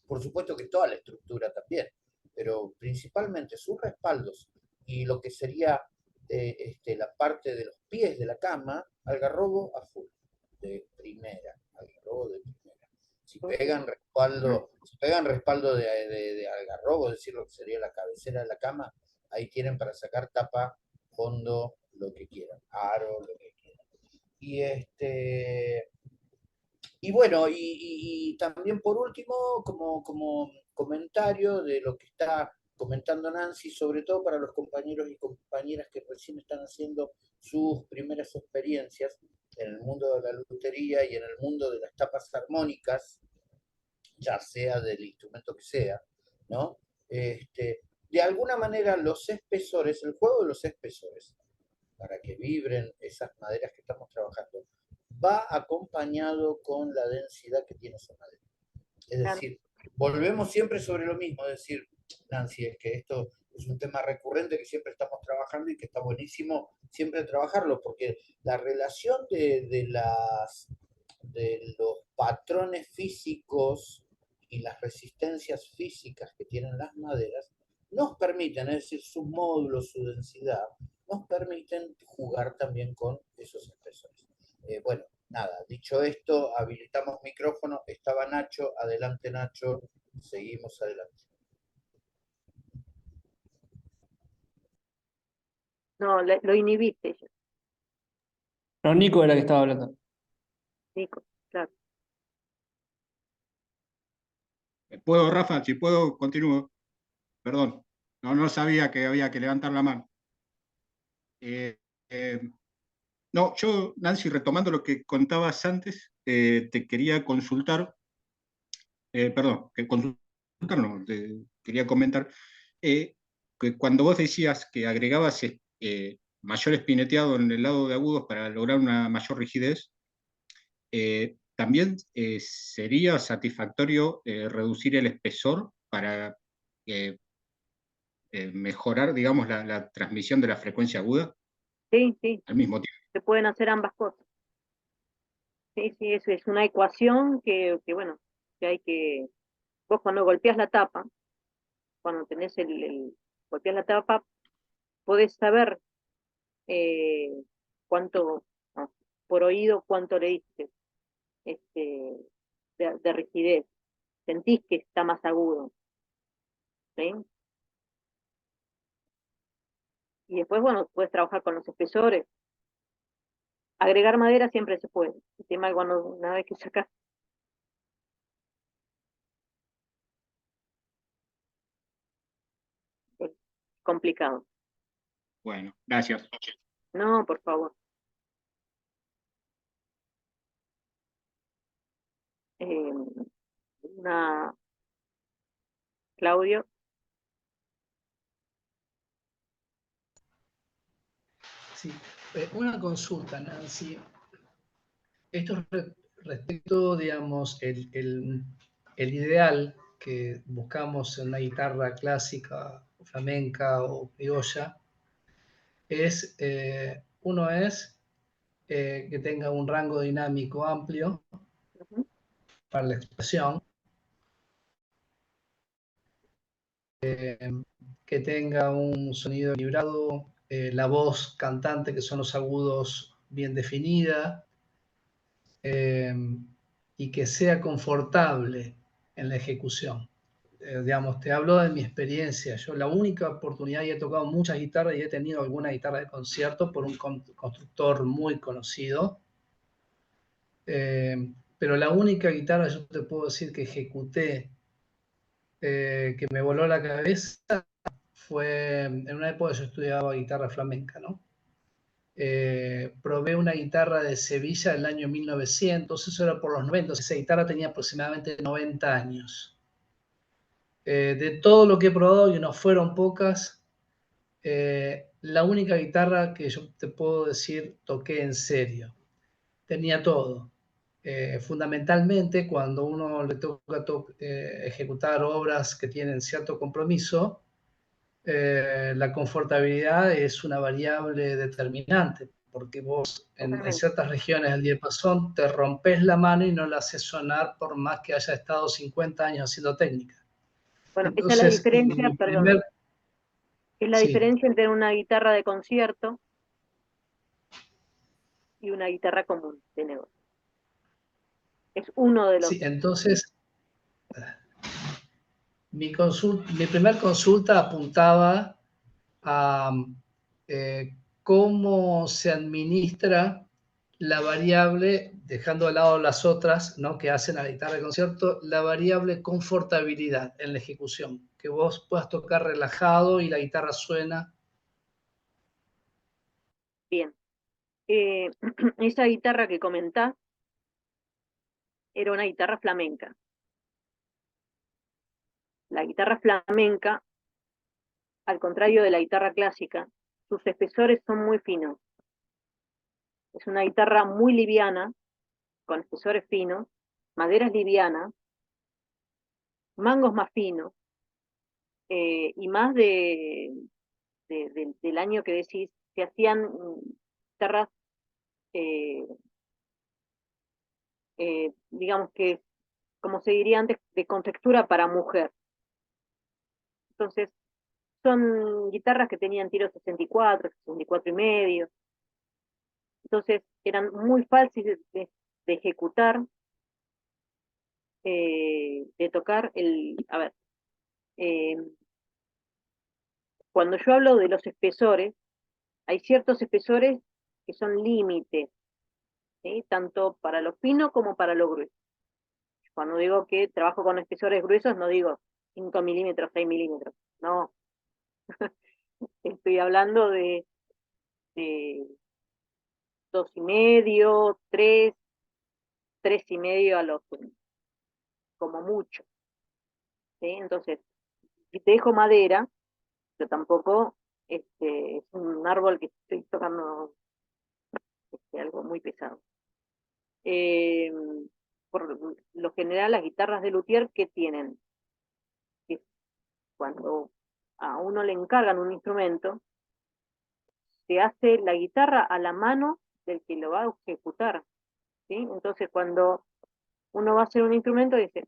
por supuesto que toda la estructura también, pero principalmente sus respaldos y lo que sería la parte de los pies de la cama, algarrobo a full, de primera, algarrobo de primera. Si pegan respaldo de algarrobo, es decir, lo que sería la cabecera de la cama, ahí tienen para sacar tapa, fondo, lo que quieran, aro, lo que quieran. Y bueno, y también por último, como comentario de lo que está comentando Nancy, sobre todo para los compañeros y compañeras que recién están haciendo sus primeras experiencias en el mundo de la lutería y en el mundo de las tapas armónicas, ya sea del instrumento que sea, ¿no? De alguna manera los espesores, el juego de los espesores, para que vibren esas maderas que estamos trabajando, va acompañado con la densidad que tiene esa madera. Es decir, volvemos siempre sobre lo mismo, es decir, Nancy, es que esto es un tema recurrente que siempre estamos trabajando y que está buenísimo siempre trabajarlo, porque la relación de los patrones físicos y las resistencias físicas que tienen las maderas nos permiten, es decir, sus módulos, su densidad, nos permiten jugar también con esos espesores. Bueno, nada, dicho esto, habilitamos micrófono, estaba Nacho, adelante Nacho, seguimos adelante. No, lo inhibiste yo, No, Nico era el que estaba hablando. Nico, claro. ¿Puedo, Rafa? Si puedo, continúo. Perdón, no sabía que había que levantar la mano. Eh, eh, no, yo, Nancy, retomando lo que contabas antes, te quería consultar, perdón, que consultar no, quería comentar, que cuando vos decías que agregabas mayor espineteado en el lado de agudos para lograr una mayor rigidez, también sería satisfactorio reducir el espesor para mejorar, digamos, la transmisión de la frecuencia aguda Sí, sí, al mismo tiempo. se pueden hacer ambas cosas. Sí, sí, eso es una ecuación bueno, que hay que, vos cuando golpeas la tapa, cuando tenés golpeas la tapa, podés saber eh, cuánto, no, por oído, cuánto le diste este, de rigidez. Sentís que está más agudo, ¿sí? Y después, bueno, puedes trabajar con los espesores. Agregar madera siempre se puede. El tema es cuando una vez que sacas, es complicado. Bueno, gracias. No, por favor. Eh, una, Claudio. Sí, una consulta, Nancy. Esto es respecto, digamos, el ideal que buscamos en una guitarra clásica, flamenca o criolla, uno es que tenga un rango dinámico amplio Ujú. para la expresión, que tenga un sonido equilibrado, la voz cantante, que son los agudos, bien definida, y que sea confortable en la ejecución. Digamos, te hablo de mi experiencia. Yo la única oportunidad, y he tocado muchas guitarras y he tenido alguna guitarra de concierto por un constructor muy conocido, pero la única guitarra, yo te puedo decir, que ejecuté, que me voló la cabeza, fue en una época yo estudiaba guitarra flamenca, ¿no? Probé una guitarra de Sevilla del año 1900, eso era por los 90, esa guitarra tenía aproximadamente 90 años. De todo lo que he probado, y no fueron pocas, la única guitarra que yo te puedo decir toqué en serio. Tenía todo. Fundamentalmente, cuando uno le toca ejecutar obras que tienen cierto compromiso, la confortabilidad es una variable determinante, porque vos en Totalmente. ciertas regiones del diapasón te rompes la mano y no la haces sonar por más que haya estado 50 años haciendo técnica. Bueno, esa es la Entonces, diferencia, perdón, es la sí, diferencia entre una guitarra de concierto y una guitarra común de negocio. Es uno de los... sí, entonces mi primer consulta apuntaba a cómo se administra la variable, dejando de lado las otras, ¿no?, que hacen a la guitarra de concierto, la variable confortabilidad en la ejecución, que vos puedas tocar relajado y la guitarra suena. Bien. Esa guitarra que comentás era una guitarra flamenca. La guitarra flamenca, al contrario de la guitarra clásica, sus espesores son muy finos. Es una guitarra muy liviana, con espesores finos, maderas livianas, mangos más finos, y más del año que decís, se hacían guitarras, eh, digamos que, como se diría antes, de contextura para mujer. Entonces, son guitarras que tenían tiros 64, 64 y medio. Entonces, eran muy fáciles de ejecutar, de tocar. A ver, eh, cuando yo hablo de los espesores, hay ciertos espesores que son límites, ¿sí? Tanto para lo fino como para lo grueso. Cuando digo que trabajo con espesores gruesos, no digo 5 milímetros, 6 milímetros. No, estoy hablando de 2,5, 3, 3,5 a lo como mucho, ¿sí? Entonces, si te dejo madera, yo tampoco, es un árbol que estoy tocando, algo muy pesado. Eh, por lo general, las guitarras de luthier, ¿qué tienen? Que cuando a uno le encargan un instrumento, se hace la guitarra a la mano del que lo va a ejecutar, ¿sí? Entonces, cuando uno va a hacer un instrumento, dice,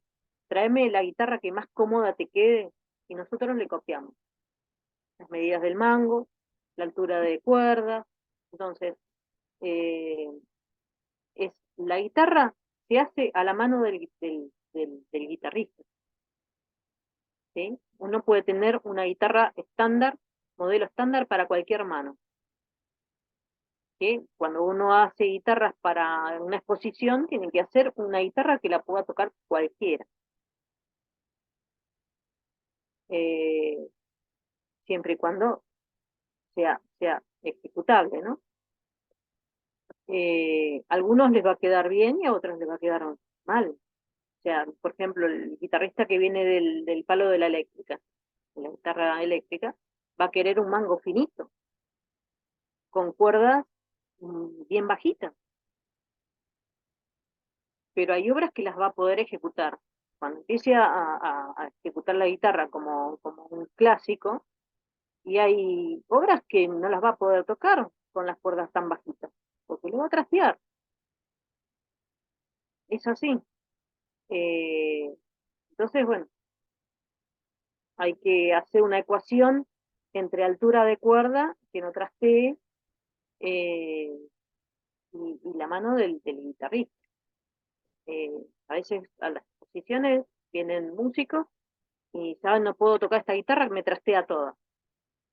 tráeme la guitarra que más cómoda te quede, y nosotros le copiamos las medidas del mango, la altura de cuerda. Entonces, eh, la guitarra se hace a la mano del guitarrista, ¿sí? Uno puede tener una guitarra estándar, modelo estándar para cualquier mano, ¿sí? Cuando uno hace guitarras para una exposición, tiene que hacer una guitarra que la pueda tocar cualquiera, eh, siempre y cuando sea ejecutable, ¿no? A algunos les va a quedar bien y a otros les va a quedar mal. O sea, por ejemplo, el guitarrista que viene del palo de la eléctrica, de la guitarra eléctrica, va a querer un mango finito, con cuerdas bien bajitas. Pero hay obras que las va a poder ejecutar. Cuando empiece a ejecutar la guitarra como un clásico, y hay obras que no las va a poder tocar con las cuerdas tan bajitas, porque le va a trastear. Es así. Eh, entonces, bueno, hay que hacer una ecuación entre altura de cuerda, que no trastee, y la mano del guitarrista. A veces a las exposiciones vienen músicos y saben, no puedo tocar esta guitarra, me trastea toda.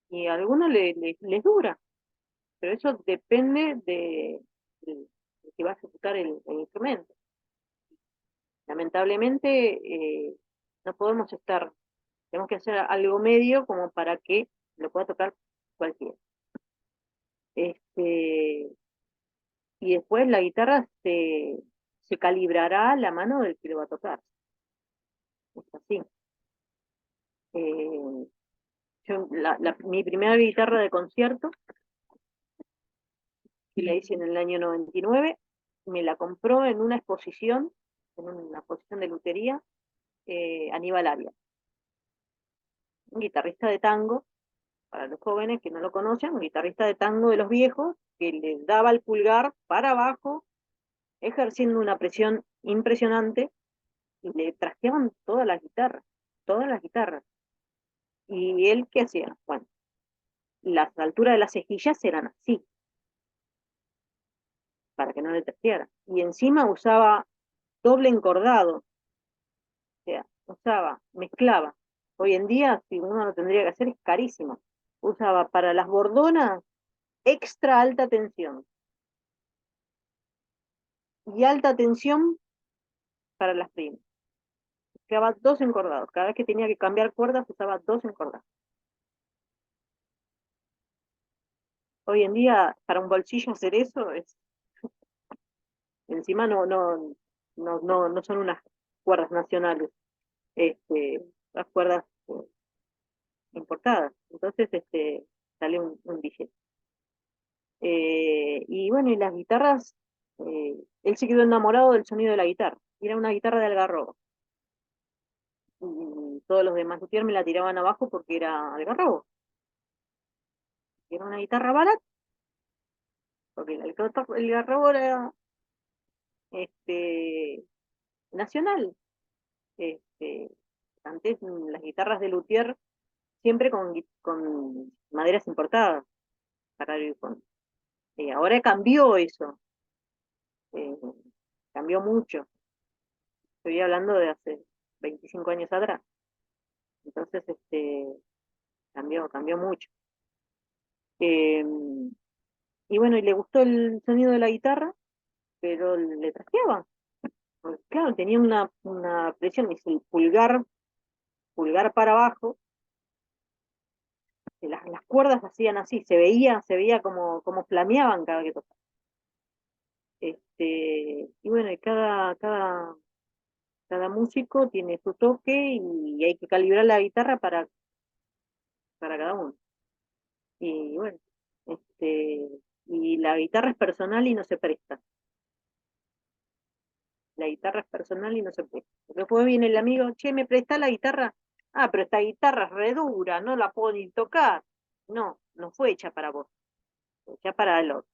Y a algunos les dura, pero eso depende de que va a ejecutar el instrumento. Lamentablemente, no podemos estar, tenemos que hacer algo medio como para que lo pueda tocar cualquiera. Y después la guitarra se calibrará la mano del que lo va a tocar. Es así. Eh, mi primera guitarra de concierto, que la hice en el año 99, me la compró en una exposición de lutería, Aníbal Arias, un guitarrista de tango, para los jóvenes que no lo conocen, un guitarrista de tango de los viejos, que les daba el pulgar para abajo, ejerciendo una presión impresionante, y le trasteaban todas las guitarras. ¿Y él qué hacía? Bueno, las alturas de las cejillas eran así, para que no le trasteara. Y encima usaba doble encordado, o sea, mezclaba. Hoy en día, si uno lo tendría que hacer, es carísimo. Usaba para las bordonas extra alta tensión y alta tensión para las primas. Usaba dos encordados. Cada vez que tenía que cambiar cuerdas, usaba dos encordados. Hoy en día, para un bolsillo hacer eso es. Encima no son unas cuerdas nacionales, las cuerdas importadas. Entonces, sale un billete. Y bueno, y las guitarras, él se quedó enamorado del sonido de la guitarra. Era una guitarra de algarrobo. Y todos los demás luthiers me la tiraban abajo porque era algarrobo. Era una guitarra barata, porque el algarrobo era nacional. Este, Antes las guitarras de luthier siempre con maderas importadas. Ahora cambió eso, eh, cambió mucho. Estoy hablando de hace 25 años atrás. Entonces, cambió mucho. Eh, y bueno, y le gustó el sonido de la guitarra, pero le trasteaba. Porque, claro, tenía una presión, y el pulgar para abajo, las cuerdas hacían así, se veía como flameaban cada que tocaba. Y bueno, y cada músico tiene su toque y hay que calibrar la guitarra para cada uno. Y bueno, y la guitarra es personal y no se presta. La guitarra es personal y no se presta. Después viene el amigo, che, ¿me presta la guitarra? Ah, pero esta guitarra es re dura, no la puedo ni tocar. No fue hecha para vos, fue hecha para el otro.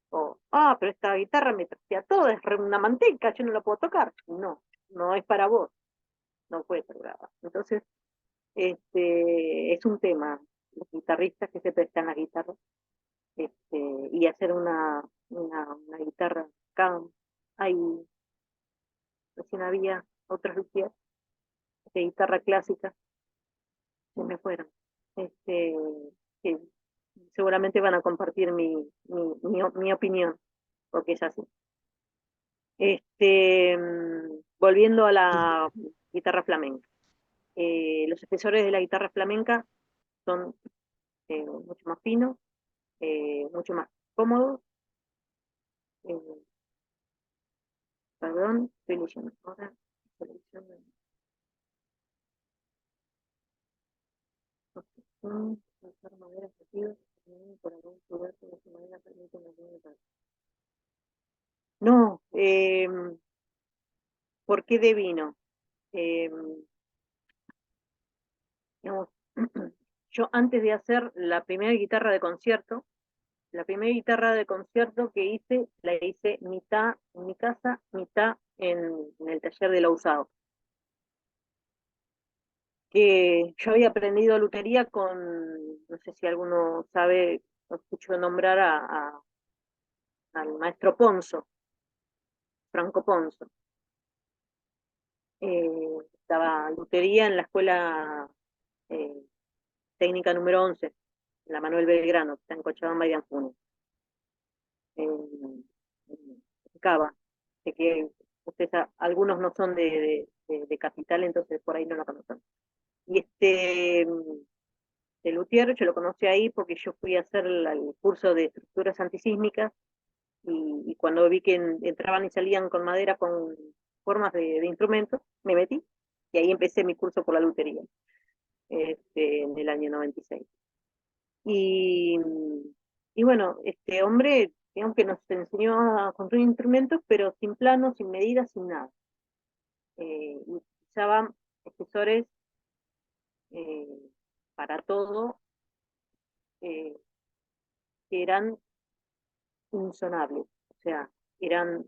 Pero esta guitarra me trastea toda, es una manteca, yo no la puedo tocar. No es para vos, no fue programada. Entonces, es un tema, los guitarristas que se prestan la guitarra, y hacer una guitarra acá. Hay, recién había otros luthiers de guitarra clásica, se me fueron. Este, que seguramente van a compartir mi opinión, porque es así. Volviendo a la guitarra flamenca. Los espesores de la guitarra flamenca son mucho más finos, mucho más cómodos. eh, Perdón, estoy leyendo ahora. Selección de construcción, usar maderas nativas, por algún lugar que de su manera permiten la libertad. No, ¿por qué de vino? Eh, digamos, yo antes de hacer la primera guitarra de concierto, que hice, la hice mitad en mi casa, mitad en el taller de la usado. que yo había aprendido lutería con, no sé si alguno sabe, o escucho nombrar al maestro Ponzo, Franco Ponzo. Daba lutería en la escuela eh, técnica número 11, en la Manuel Belgrano, que está en Cochabamba y Anfunes, en Cava. Sé que ustedes, algunos no son de capital, entonces por ahí no lo conocen. Y de luthier, yo lo conocí ahí porque yo fui a hacer el curso de estructuras antisísmicas y cuando vi que entraban y salían con madera con formas de instrumentos, me metí y ahí empecé mi curso por la lutería, en el año 96. Y, y bueno, este hombre, digamos que nos enseñó a construir instrumentos, pero sin planos, sin medidas, sin nada. Utilizaban espesores eh, para todo, eh, que eran insonables, o sea, eran,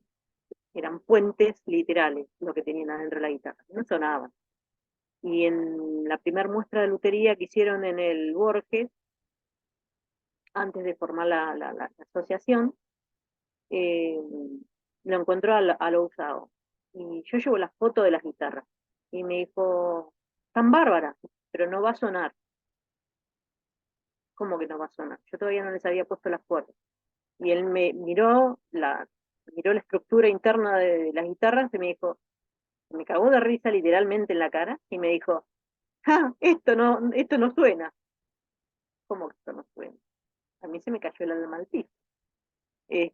eran puentes literales lo que tenían adentro de la guitarra, no sonaban. Y en la primera muestra de lutería que hicieron en el Borges, antes de formar la asociación, eh, lo encontró a lo usado. Y yo llevo las fotos de las guitarras. Y me dijo, tan bárbara, pero no va a sonar. ¿Cómo que no va a sonar? Yo todavía no les había puesto las cuerdas. Y él miró la estructura interna de las guitarras y me dijo, me cagó de risa literalmente en la cara y me dijo, ¡ah! Esto no suena. ¿Cómo que esto no suena? A mí se me cayó el alma al piso. Me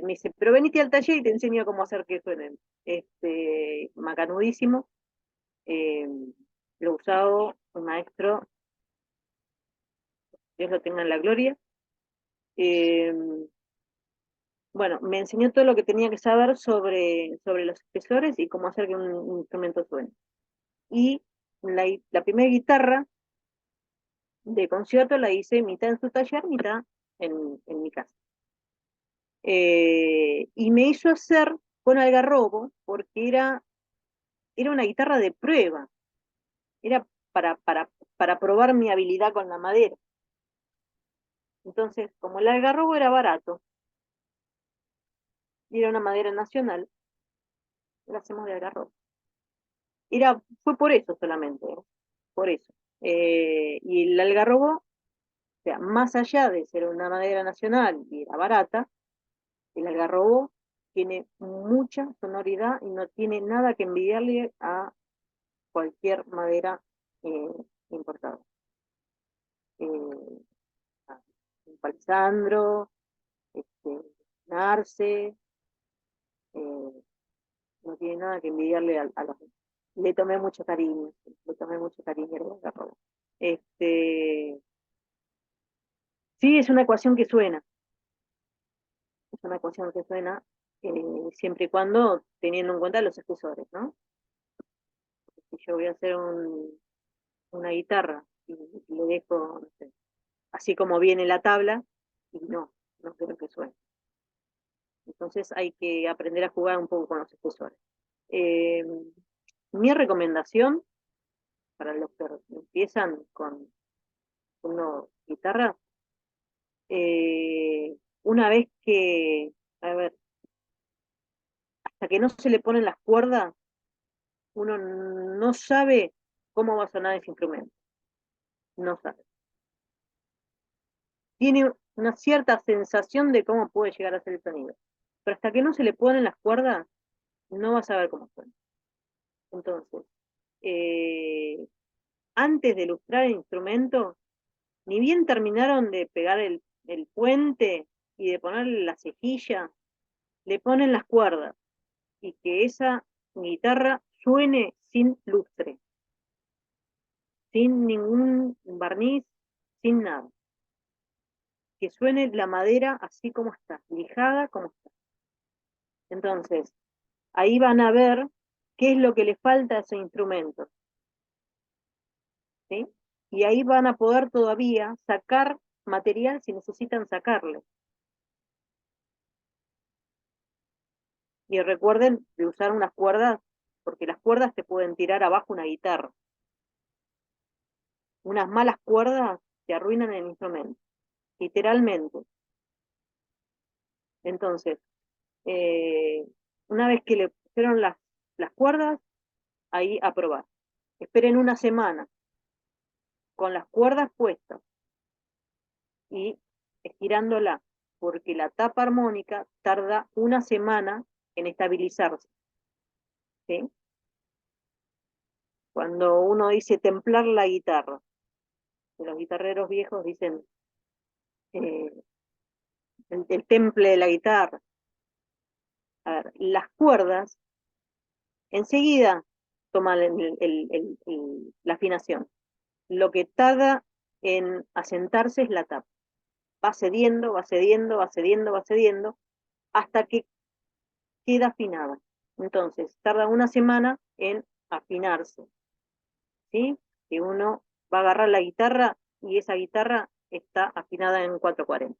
dice, pero venite al taller y te enseño cómo hacer que suenen. Macanudísimo. eh, lo usado, un maestro, Dios lo tenga en la gloria. Eh, bueno, me enseñó todo lo que tenía que saber sobre los espesores y cómo hacer que un instrumento suene. Y la primera guitarra de concierto la hice mitad en su taller, mitad en mi casa. Y me hizo hacer con algarrobo, porque era una guitarra de prueba, era para probar mi habilidad con la madera. Entonces, como el algarrobo era barato y era una madera nacional, la hacemos de algarrobo. Fue por eso solamente, por eso. Y el algarrobo, o sea, más allá de ser una madera nacional y era barata, el algarrobo tiene mucha sonoridad y no tiene nada que envidiarle a cualquier madera eh, importada. Eh, un palisandro, narce, eh, no tiene nada que envidiarle a los. Le tomé mucho cariño, le tomé mucho cariño al algarrobo. Este, sí, es una ecuación que suena, es una ecuación que suena, siempre y cuando teniendo en cuenta los espesores, ¿no? Si yo voy a hacer una guitarra y le dejo, no sé, así como viene la tabla, y no quiero que suene. Entonces hay que aprender a jugar un poco con los espesores. Eh, Mi recomendación para los que empiezan con una guitarra, una vez que, a ver, hasta que no se le ponen las cuerdas, uno no sabe cómo va a sonar ese instrumento, no sabe. Tiene una cierta sensación de cómo puede llegar a ser el sonido, pero hasta que no se le ponen las cuerdas, no va a saber cómo suena. Entonces, eh, antes de ilustrar el instrumento, ni bien terminaron de pegar el puente y de ponerle la cejilla, le ponen las cuerdas y que esa guitarra suene sin lustre, sin ningún barniz, sin nada. Que suene la madera así como está, lijada como está. Entonces, ahí van a ver qué es lo que le falta a ese instrumento, ¿sí? Y ahí van a poder todavía sacar material si necesitan sacarle. Y recuerden de usar unas cuerdas, porque las cuerdas te pueden tirar abajo una guitarra. unas malas cuerdas te arruinan el instrumento, literalmente. Entonces, eh, una vez que le pusieron las cuerdas, ahí a probar. Esperen una semana con las cuerdas puestas y estirándola, porque la tapa armónica tarda una semana en estabilizarse. ¿Sí? Cuando uno dice templar la guitarra, los guitarreros viejos dicen eh, el temple de la guitarra. A ver, las cuerdas enseguida toman la afinación. Lo que tarda en asentarse es la tapa. Va cediendo, va cediendo, va cediendo, va cediendo, hasta que queda afinada. Entonces, tarda una semana en afinarse, ¿sí? Que uno va a agarrar la guitarra y esa guitarra está afinada en 440.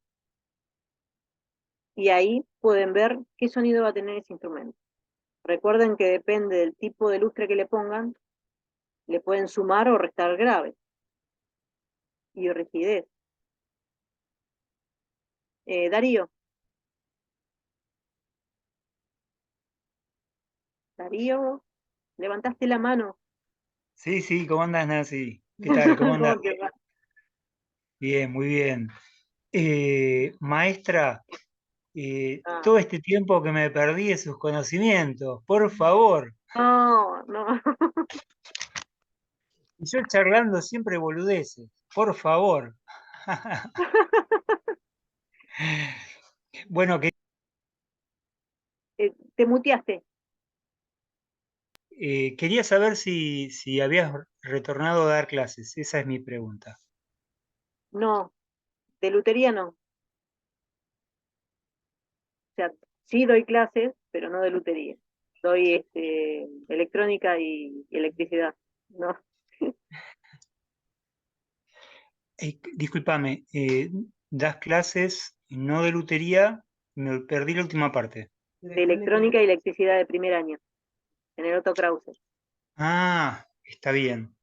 Y ahí pueden ver qué sonido va a tener ese instrumento. Recuerden que depende del tipo de lustre que le pongan, le pueden sumar o restar grave y rigidez. Darío, Darío, levantaste la mano. Sí, sí, ¿cómo andas, Nancy? ¿Qué tal? ¿Cómo andas? ¿Cómo te va? Bien, muy bien. Maestra, Ah, todo este tiempo que me perdí de sus conocimientos, por favor. no, no. Y yo charlando siempre boludeces, por favor. Bueno, Te muteaste. quería saber si habías retornado a dar clases. Esa es mi pregunta. No, de lutería no. O sea, sí doy clases, pero no de lutería. Doy electrónica y electricidad. No. Discúlpame, das clases no de lutería, me perdí la última parte. De electrónica y electricidad de primer año, en el Otto Krause. Ah, está bien.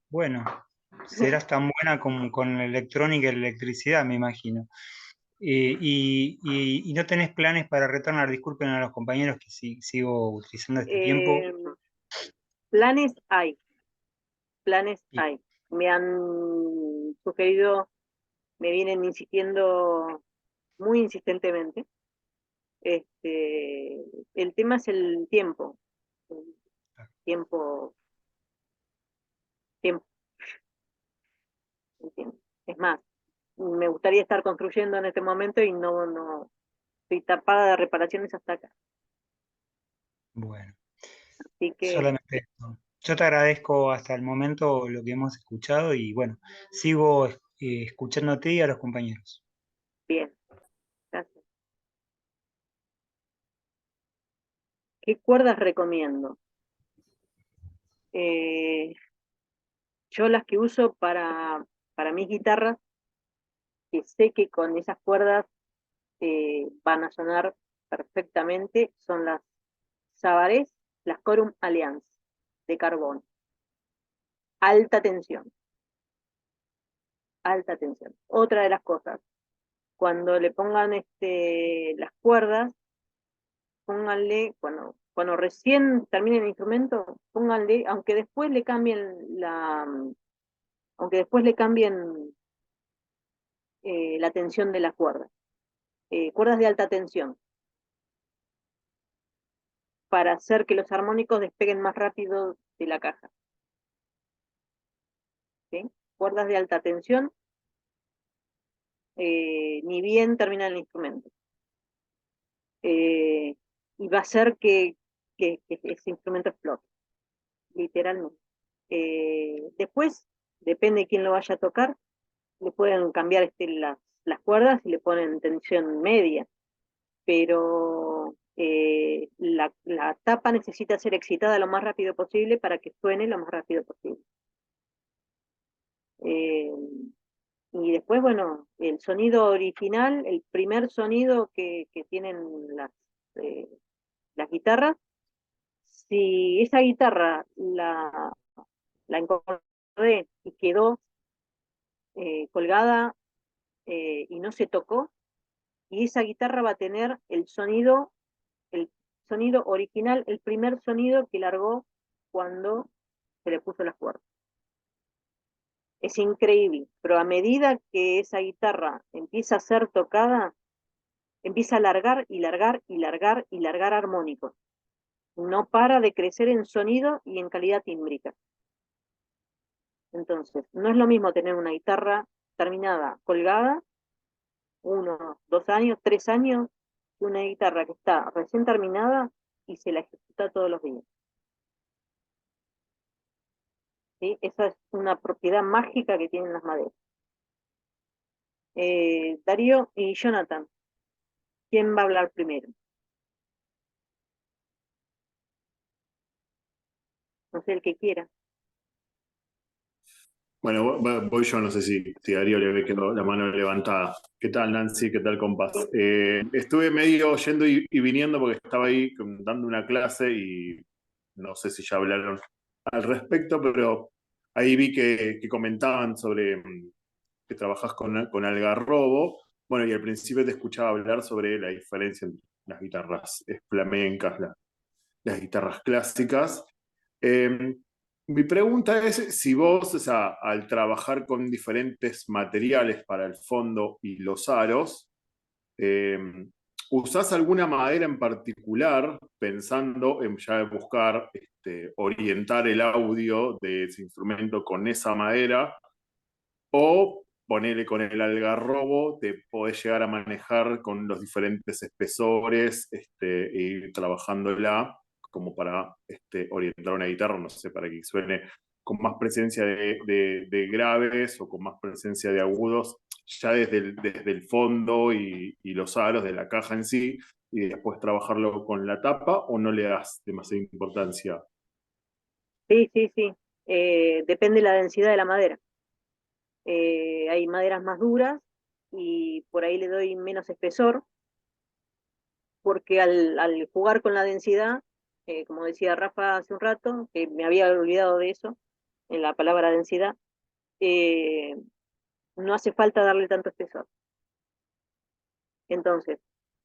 Bueno, serás tan buena como con la electrónica y la electricidad, me imagino. Y no tenés planes para retornar. Disculpen a los compañeros que sigo utilizando este tiempo. Planes hay, planes Y, hay. Me han sugerido, me vienen insistiendo muy insistentemente. El tema es el tiempo. El tiempo, tiempo, el tiempo. Es más, me gustaría estar construyendo en este momento y no estoy tapada de reparaciones hasta acá. bueno, Así que, solamente eso. Yo te agradezco hasta el momento lo que hemos escuchado y bueno, sigo escuchándote y a los compañeros. bien, gracias. ¿Qué cuerdas recomiendo? Eh, yo las que uso para mis guitarras, que sé que con esas cuerdas van a sonar perfectamente, son las Sabarés, las Corum Alliance de carbón. Alta tensión, alta tensión. Otra de las cosas, cuando le pongan las cuerdas, pónganle, cuando recién termine el instrumento, pónganle, aunque después le cambien la tensión de las cuerdas, cuerdas de alta tensión, para hacer que los armónicos despeguen más rápido de la caja. ¿Sí? Cuerdas de alta tensión, ni bien termina el instrumento. Eh, y va a hacer que ese instrumento explote, literalmente. Después, depende de quién lo vaya a tocar, le pueden cambiar las cuerdas y le ponen tensión media, pero la tapa necesita ser excitada lo más rápido posible para que suene lo más rápido posible. Eh, y después, bueno, el sonido original, el primer sonido que tienen eh, las guitarras, si esa guitarra la incorporan y quedó colgada y no se tocó, y esa guitarra va a tener el sonido original, el primer sonido que largó cuando se le puso las cuerdas. Es increíble, pero a medida que esa guitarra empieza a ser tocada, empieza a largar y largar y largar y largar armónicos. No para de crecer en sonido y en calidad tímbrica. Entonces, no es lo mismo tener una guitarra terminada, colgada, 1, 2 años, 3 años, que una guitarra que está recién terminada y se la ejecuta todos los días. ¿Sí? Esa es una propiedad mágica que tienen las maderas. Darío y Jonathan, ¿quién va a hablar primero? No sé, el que quiera. Bueno, voy yo, no sé si Darío le quedó la mano levantada. ¿Qué tal, Nancy? ¿Qué tal, compás? Estuve medio yendo y viniendo porque estaba ahí dando una clase y no sé si ya hablaron al respecto, pero ahí vi que comentaban sobre que trabajás con Algarrobo. Bueno, y al principio te escuchaba hablar sobre la diferencia entre las guitarras flamencas, las guitarras clásicas. Eh, Mi pregunta es si vos, o sea, al trabajar con diferentes materiales para el fondo y los aros, eh, ¿usás alguna madera en particular pensando en ya buscar orientar el audio de ese instrumento con esa madera? ¿O ponele con el algarrobo, te podés llegar a manejar con los diferentes espesores e ir trabajándola como para orientar una guitarra, no sé, para que suene con más presencia de graves o con más presencia de agudos, ya desde el fondo y los aros de la caja en sí, y después trabajarlo con la tapa, o no le das demasiada importancia? Sí, sí, sí. Depende de la densidad de la madera. Hay maderas más duras y por ahí le doy menos espesor, porque al jugar con la densidad, como decía Rafa hace un rato, que me había olvidado de eso, en la palabra densidad, eh, no hace falta darle tanto espesor. Entonces,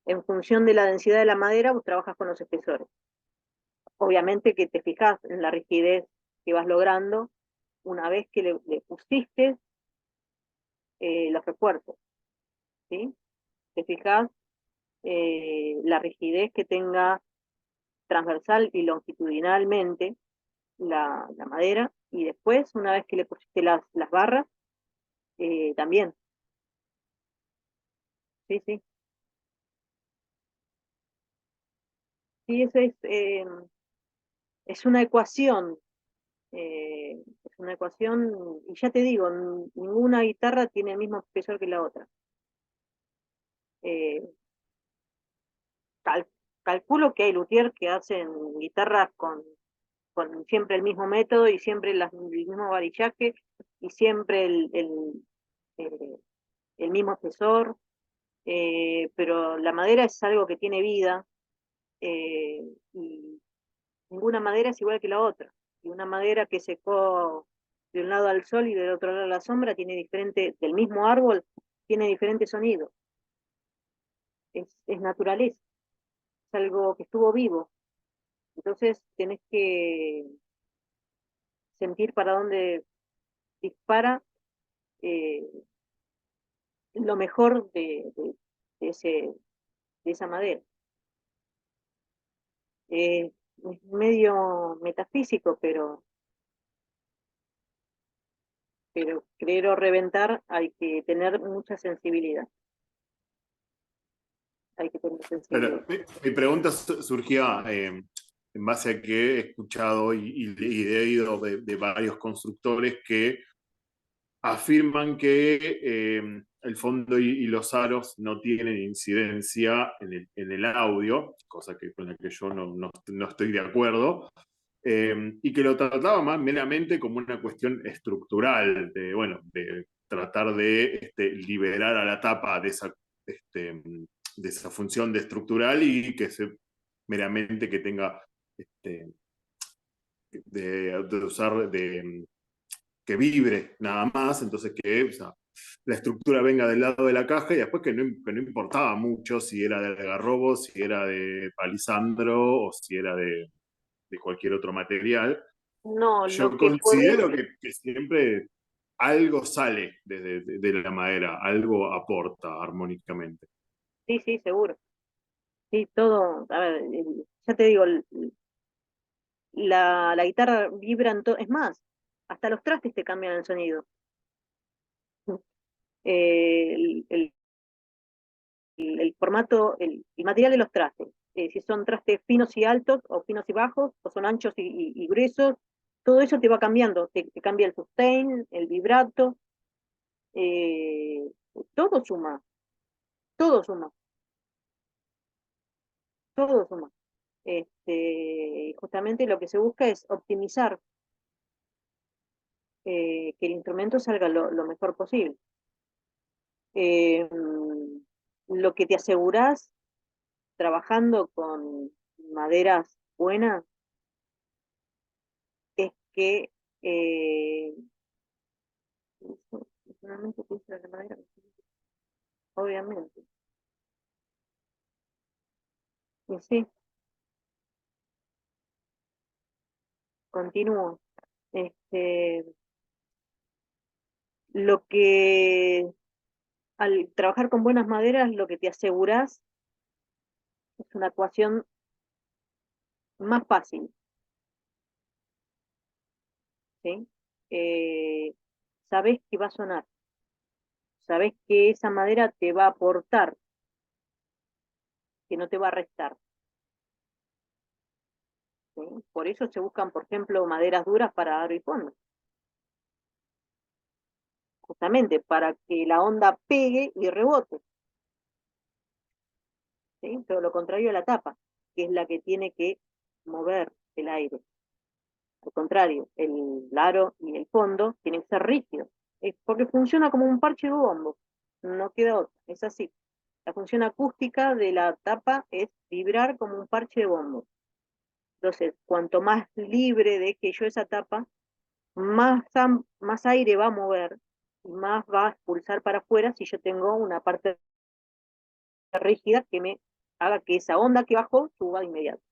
en función de la densidad de la madera, vos trabajas con los espesores. Obviamente que te fijas en la rigidez que vas logrando una vez que le pusiste los refuerzos, ¿sí? Te fijas la rigidez que tenga transversal y longitudinalmente la madera, y después, una vez que le pusiste las barras, también. Sí, sí. Sí, eso es una ecuación. Es una ecuación, y ya te digo, ninguna guitarra tiene el mismo espesor que la otra. Eh, cal- Calculo que hay luthier que hacen guitarras con siempre el mismo método y siempre el mismo varillaje y siempre eh, el mismo espesor, pero la madera es algo que tiene vida, y ninguna madera es igual que la otra. Y una madera que secó de un lado al sol y del otro lado a la sombra tiene diferente, del mismo árbol, tiene diferente sonido. Es naturaleza, es algo que estuvo vivo. Entonces tenés que sentir para dónde dispara eh, lo mejor de de esa madera. Es medio metafísico, pero querer o reventar hay que tener mucha sensibilidad. Hay que tener sensibilidad. Pero mi pregunta surgía en base a que he escuchado y he oído de varios constructores que afirman que el fondo y los aros no tienen incidencia en el audio, cosa con la que yo no estoy de acuerdo, y que lo trataba más meramente como una cuestión estructural, bueno, de tratar de liberar a la tapa de esa función de estructural y que meramente que tenga de usar que vibre nada más, entonces que o sea, la estructura venga del lado de la caja y después que no importaba mucho si era de algarrobo, si era de palisandro o si era de cualquier otro material. No, lo Yo que podés, considero que siempre algo sale de la madera, algo aporta armónicamente. sí, sí, seguro. Sí, todo, a ver, ya te digo, la guitarra vibra en todo, es más, hasta los trastes te cambian el sonido. El formato, el material de los trastes, si son trastes finos y altos, o finos y bajos, o son anchos y gruesos, todo eso te va cambiando, te cambia el sustain, el vibrato, eh, todo suma, todo suma, todo suma. Justamente lo que se busca es optimizar, que el instrumento salga lo mejor posible. Eh, lo que te asegurás trabajando con maderas buenas es que personalmente pienso de la madera, obviamente. Y sí, continúo. Este, lo que al trabajar con buenas maderas, lo que te asegurás es una actuación más fácil, ¿sí? Eh, sabés que va a sonar, sabés que esa madera te va a aportar, que no te va a restar, ¿sí? Por eso se buscan, por ejemplo, maderas duras para aro y fondo, justamente para que la onda pegue y rebote, ¿sí? Todo lo contrario a la tapa, que es la que tiene que mover el aire. Al contrario, el aro y el fondo tienen que ser rígidos, porque funciona como un parche de bombo, no queda otra, es así. La función acústica de la tapa es vibrar como un parche de bombo. Entonces, cuanto más libre deje yo esa tapa, más aire va a mover y más va a expulsar para afuera si yo tengo una parte rígida que me haga que esa onda que bajó suba de inmediato.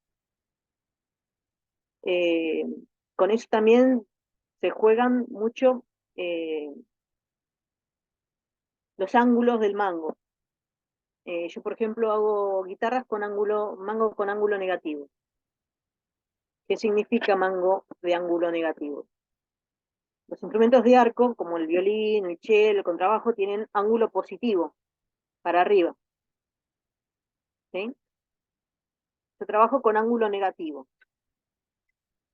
Eh, con eso también se juegan mucho eh, los ángulos del mango. Yo, por ejemplo, hago guitarras con mango con ángulo negativo. ¿Qué significa mango de ángulo negativo? Los instrumentos de arco, como el violín, el cello, el contrabajo, tienen ángulo positivo, para arriba. ¿Sí? Yo trabajo con ángulo negativo.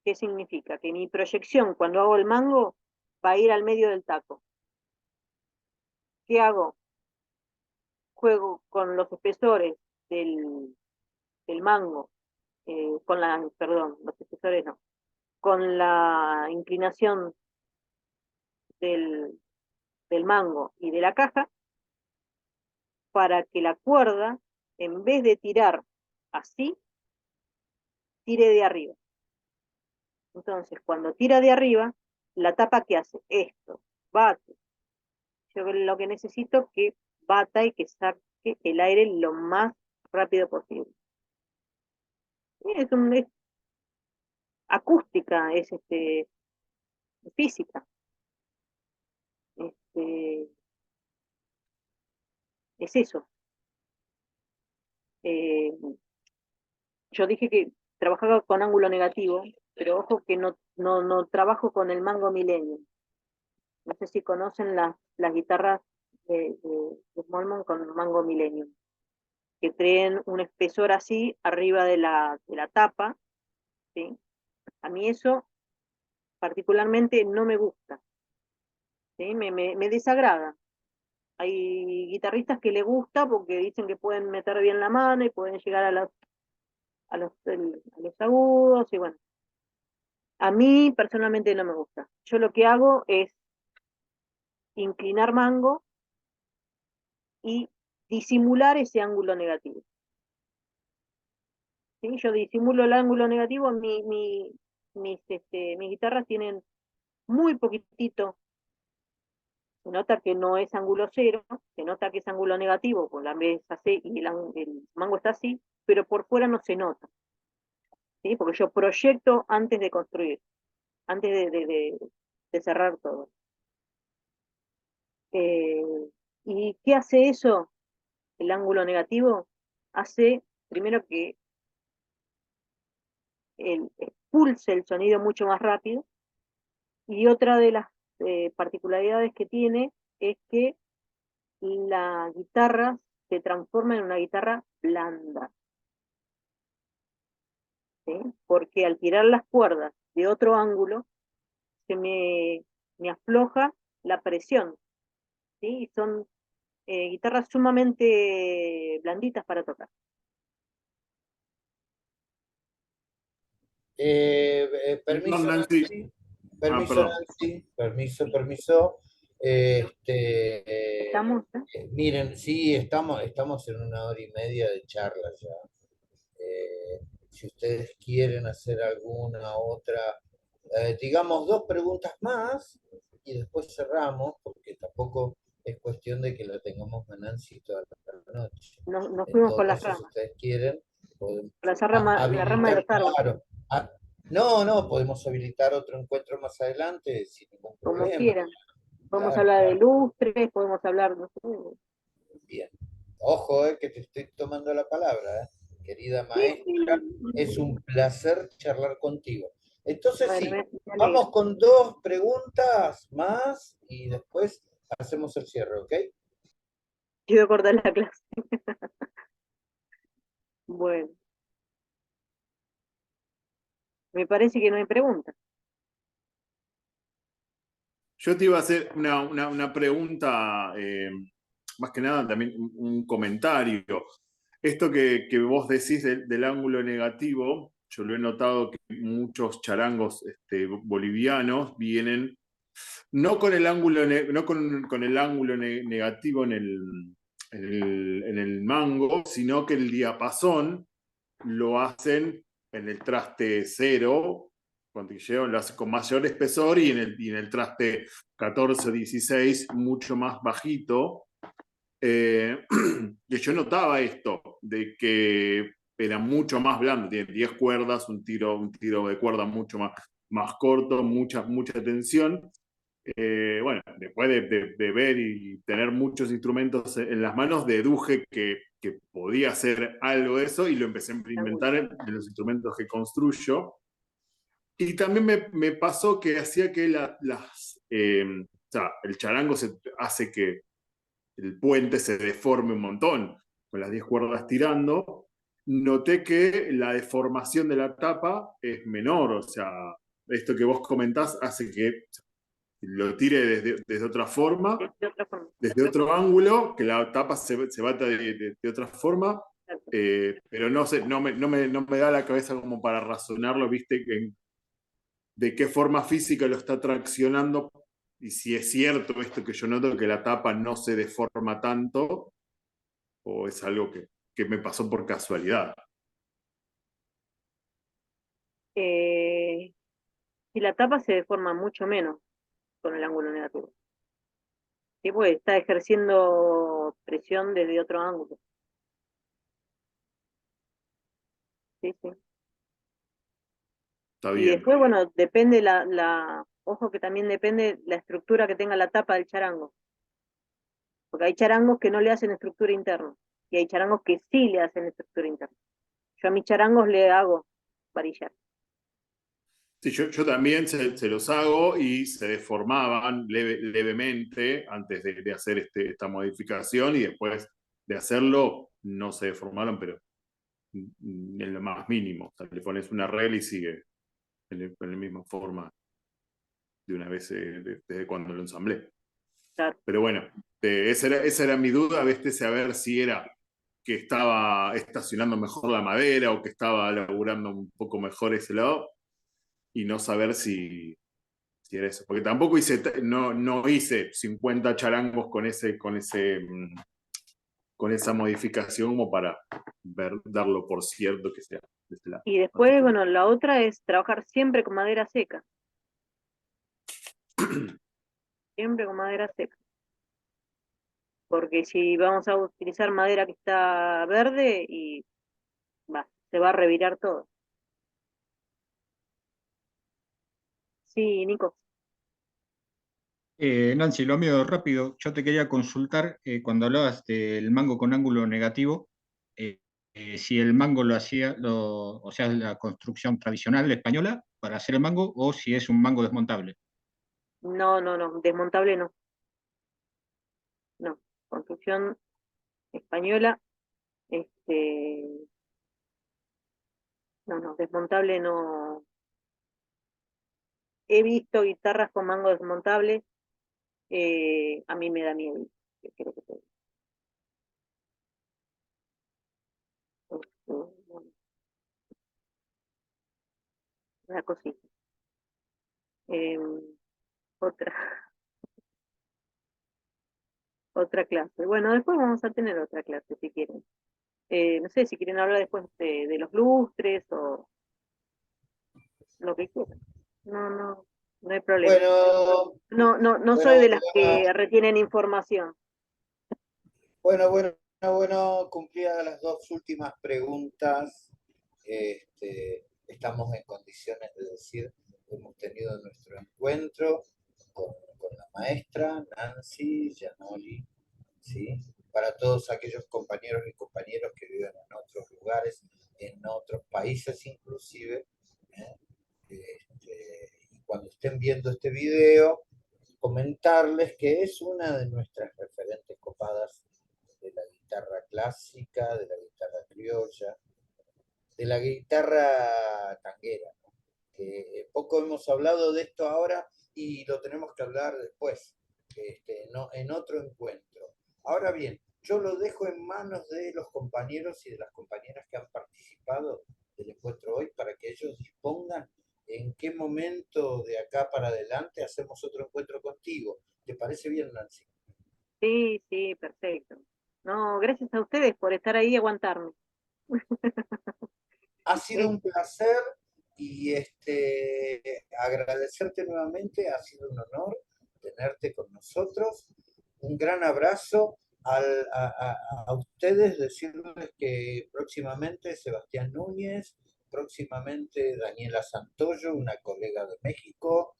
¿Qué significa? Que mi proyección, cuando hago el mango, va a ir al medio del taco. ¿Qué hago? Juego con los espesores del mango, perdón, los espesores no, con la inclinación del, del mango y de la caja, para que la cuerda, en vez de tirar así, tire de arriba. Entonces, cuando tira de arriba, la tapa, ¿qué hace? Esto, bate. Yo lo que necesito es que bata y que saque el aire lo más rápido posible. Es acústica, es física. Este, es eso. Eh, yo dije que trabajaba con ángulo negativo, pero ojo que no trabajo con el mango milenio. No sé si conocen las guitarras de Smallman con mango milenio, que traen un espesor así arriba de la tapa, ¿sí? A mí eso particularmente no me gusta, ¿sí? Me desagrada. Hay guitarristas que les gusta porque dicen que pueden meter bien la mano y pueden llegar a los agudos, y bueno, a mí personalmente no me gusta. Yo lo que hago es inclinar mango y disimular ese ángulo negativo. ¿Sí? Yo disimulo el ángulo negativo, mis guitarras tienen muy poquitito, se nota que no es ángulo cero, se nota que es ángulo negativo, con la vez así y el mango está así, pero por fuera no se nota, ¿sí? Porque yo proyecto antes de construir, antes de cerrar todo. Eh, ¿Y qué hace eso? El ángulo negativo hace primero que expulse el sonido mucho más rápido, y otra de las particularidades que tiene es que la guitarra se transforma en una guitarra blanda, ¿sí? Porque al tirar las cuerdas de otro ángulo, se me afloja la presión, ¿sí? Y son guitarras sumamente blanditas para tocar. Permiso, Nancy. Nancy. Permiso, Perdón. Nancy. Permiso. ¿Estamos? Miren, sí, estamos en 1 hora y media de charla ya. Si ustedes quieren hacer alguna otra, digamos 2 preguntas más y después cerramos, porque tampoco es cuestión de que la tengamos a Nancy toda la noche. Nos En fuimos todo por las caso, si ramas, ustedes quieren, podemos la rama de habilitar, los árboles, claro. No, podemos habilitar otro encuentro más adelante sin ningún como problema. quieran. Podemos Claro, hablar de claro. lustres, podemos hablar, no sé. Bien. Ojo, que te estoy tomando la palabra, querida Sí, maestra. Es un placer charlar contigo. Entonces, bueno, sí, me alegro. vamos con 2 preguntas más y después hacemos el cierre, ¿ok? Yo voy a cortar la clase. Bueno, me parece que no hay preguntas. Yo te iba a hacer una pregunta, más que nada también un comentario. Esto que vos decís del ángulo negativo, yo lo he notado que muchos charangos bolivianos vienen no con el ángulo, no con el ángulo negativo en el mango, sino que el diapasón lo hacen en el traste 0, cuando llevan, lo hacen con mayor espesor, y en el traste 14 o 16 mucho más bajito. Que yo notaba esto, de que era mucho más blando, tiene 10 cuerdas, un tiro de cuerda mucho más corto, mucha tensión. Bueno, después de ver y tener muchos instrumentos en las manos, deduje que podía hacer algo de eso y lo empecé a implementar en los instrumentos que construyo. Y también me pasó que hacía que o sea, el charango hace que el puente se deforme un montón, con las 10 cuerdas tirando. Noté que la deformación de la tapa es menor, o sea, esto que vos comentás hace que lo tire desde otra forma, De otra forma. desde otro ángulo, que la tapa se bata de otra forma, pero no sé, no me da la cabeza como para razonarlo, viste, de qué forma física lo está traccionando, y si es cierto esto que yo noto, que la tapa no se deforma tanto, o es algo que me pasó por casualidad. Y la tapa se deforma mucho menos con el ángulo negativo. Sí, porque está ejerciendo presión desde otro ángulo. Sí, sí. Está Y bien. después, bueno, depende ojo que también depende la estructura que tenga la tapa del charango. Porque hay charangos que no le hacen estructura interna, y hay charangos que sí le hacen estructura interna. Yo a mis charangos le hago varillar. Sí, yo también se los hago y se deformaban levemente antes de hacer esta modificación, y después de hacerlo no se deformaron, pero en lo más mínimo. O sea, le pones una regla y sigue en la misma forma de una vez desde cuando lo ensamblé. Claro. Pero bueno, esa era mi duda, ¿viste? Saber si era que estaba estacionando mejor la madera o que estaba laburando un poco mejor ese lado, y no saber si era eso. Porque tampoco no hice 50 charangos con esa modificación como para darlo por cierto que sea de este lado. Y Así después, que, bueno, la otra es trabajar siempre con madera seca. Siempre con madera seca. Porque si vamos a utilizar madera que está verde, y se va a revirar todo. Sí, Nico. Nancy, lo mío rápido, yo te quería consultar cuando hablabas del mango con ángulo negativo, si el mango lo hacía, o sea, la construcción tradicional española para hacer el mango, o si es un mango desmontable. No, no, no, desmontable no. No. Construcción española, este, no, no, desmontable no. He visto guitarras con mango desmontable, a mí me da miedo. Creo que bueno, una cosita. Otra, otra clase. Bueno, después vamos a tener otra clase si quieren. No sé si quieren hablar después de los lustres o lo que quieran. No, no, no hay problema. Bueno, No, no, no soy bueno, de las que retienen información. bueno, cumplidas las dos últimas preguntas, estamos en condiciones de decir que hemos tenido nuestro encuentro con la maestra Nancy Gianoli, ¿sí? Para todos aquellos compañeros y compañeras que viven en otros lugares, en otros países inclusive, ¿eh? Y cuando estén viendo este video, comentarles que es una de nuestras referentes copadas de la guitarra clásica, de la guitarra criolla, de la guitarra tanguera, ¿no? Que poco hemos hablado de esto ahora y lo tenemos que hablar después, no, en otro encuentro. Ahora bien, yo lo dejo en manos de los compañeros y de las compañeras que han participado del encuentro hoy para que ellos dispongan en qué momento de acá para adelante hacemos otro encuentro contigo. ¿Te parece bien, Nancy? Sí, sí, perfecto. No, gracias a ustedes por estar ahí y aguantarme. Ha sido un placer y agradecerte nuevamente, ha sido un honor tenerte con nosotros. Un gran abrazo a ustedes, decirles que próximamente Sebastián Núñez, próximamente Daniela Santoyo, una colega de México.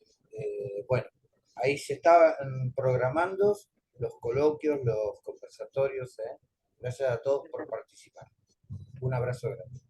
Bueno, ahí se estaban programando los coloquios, los conversatorios. Gracias a todos por participar. Un abrazo grande.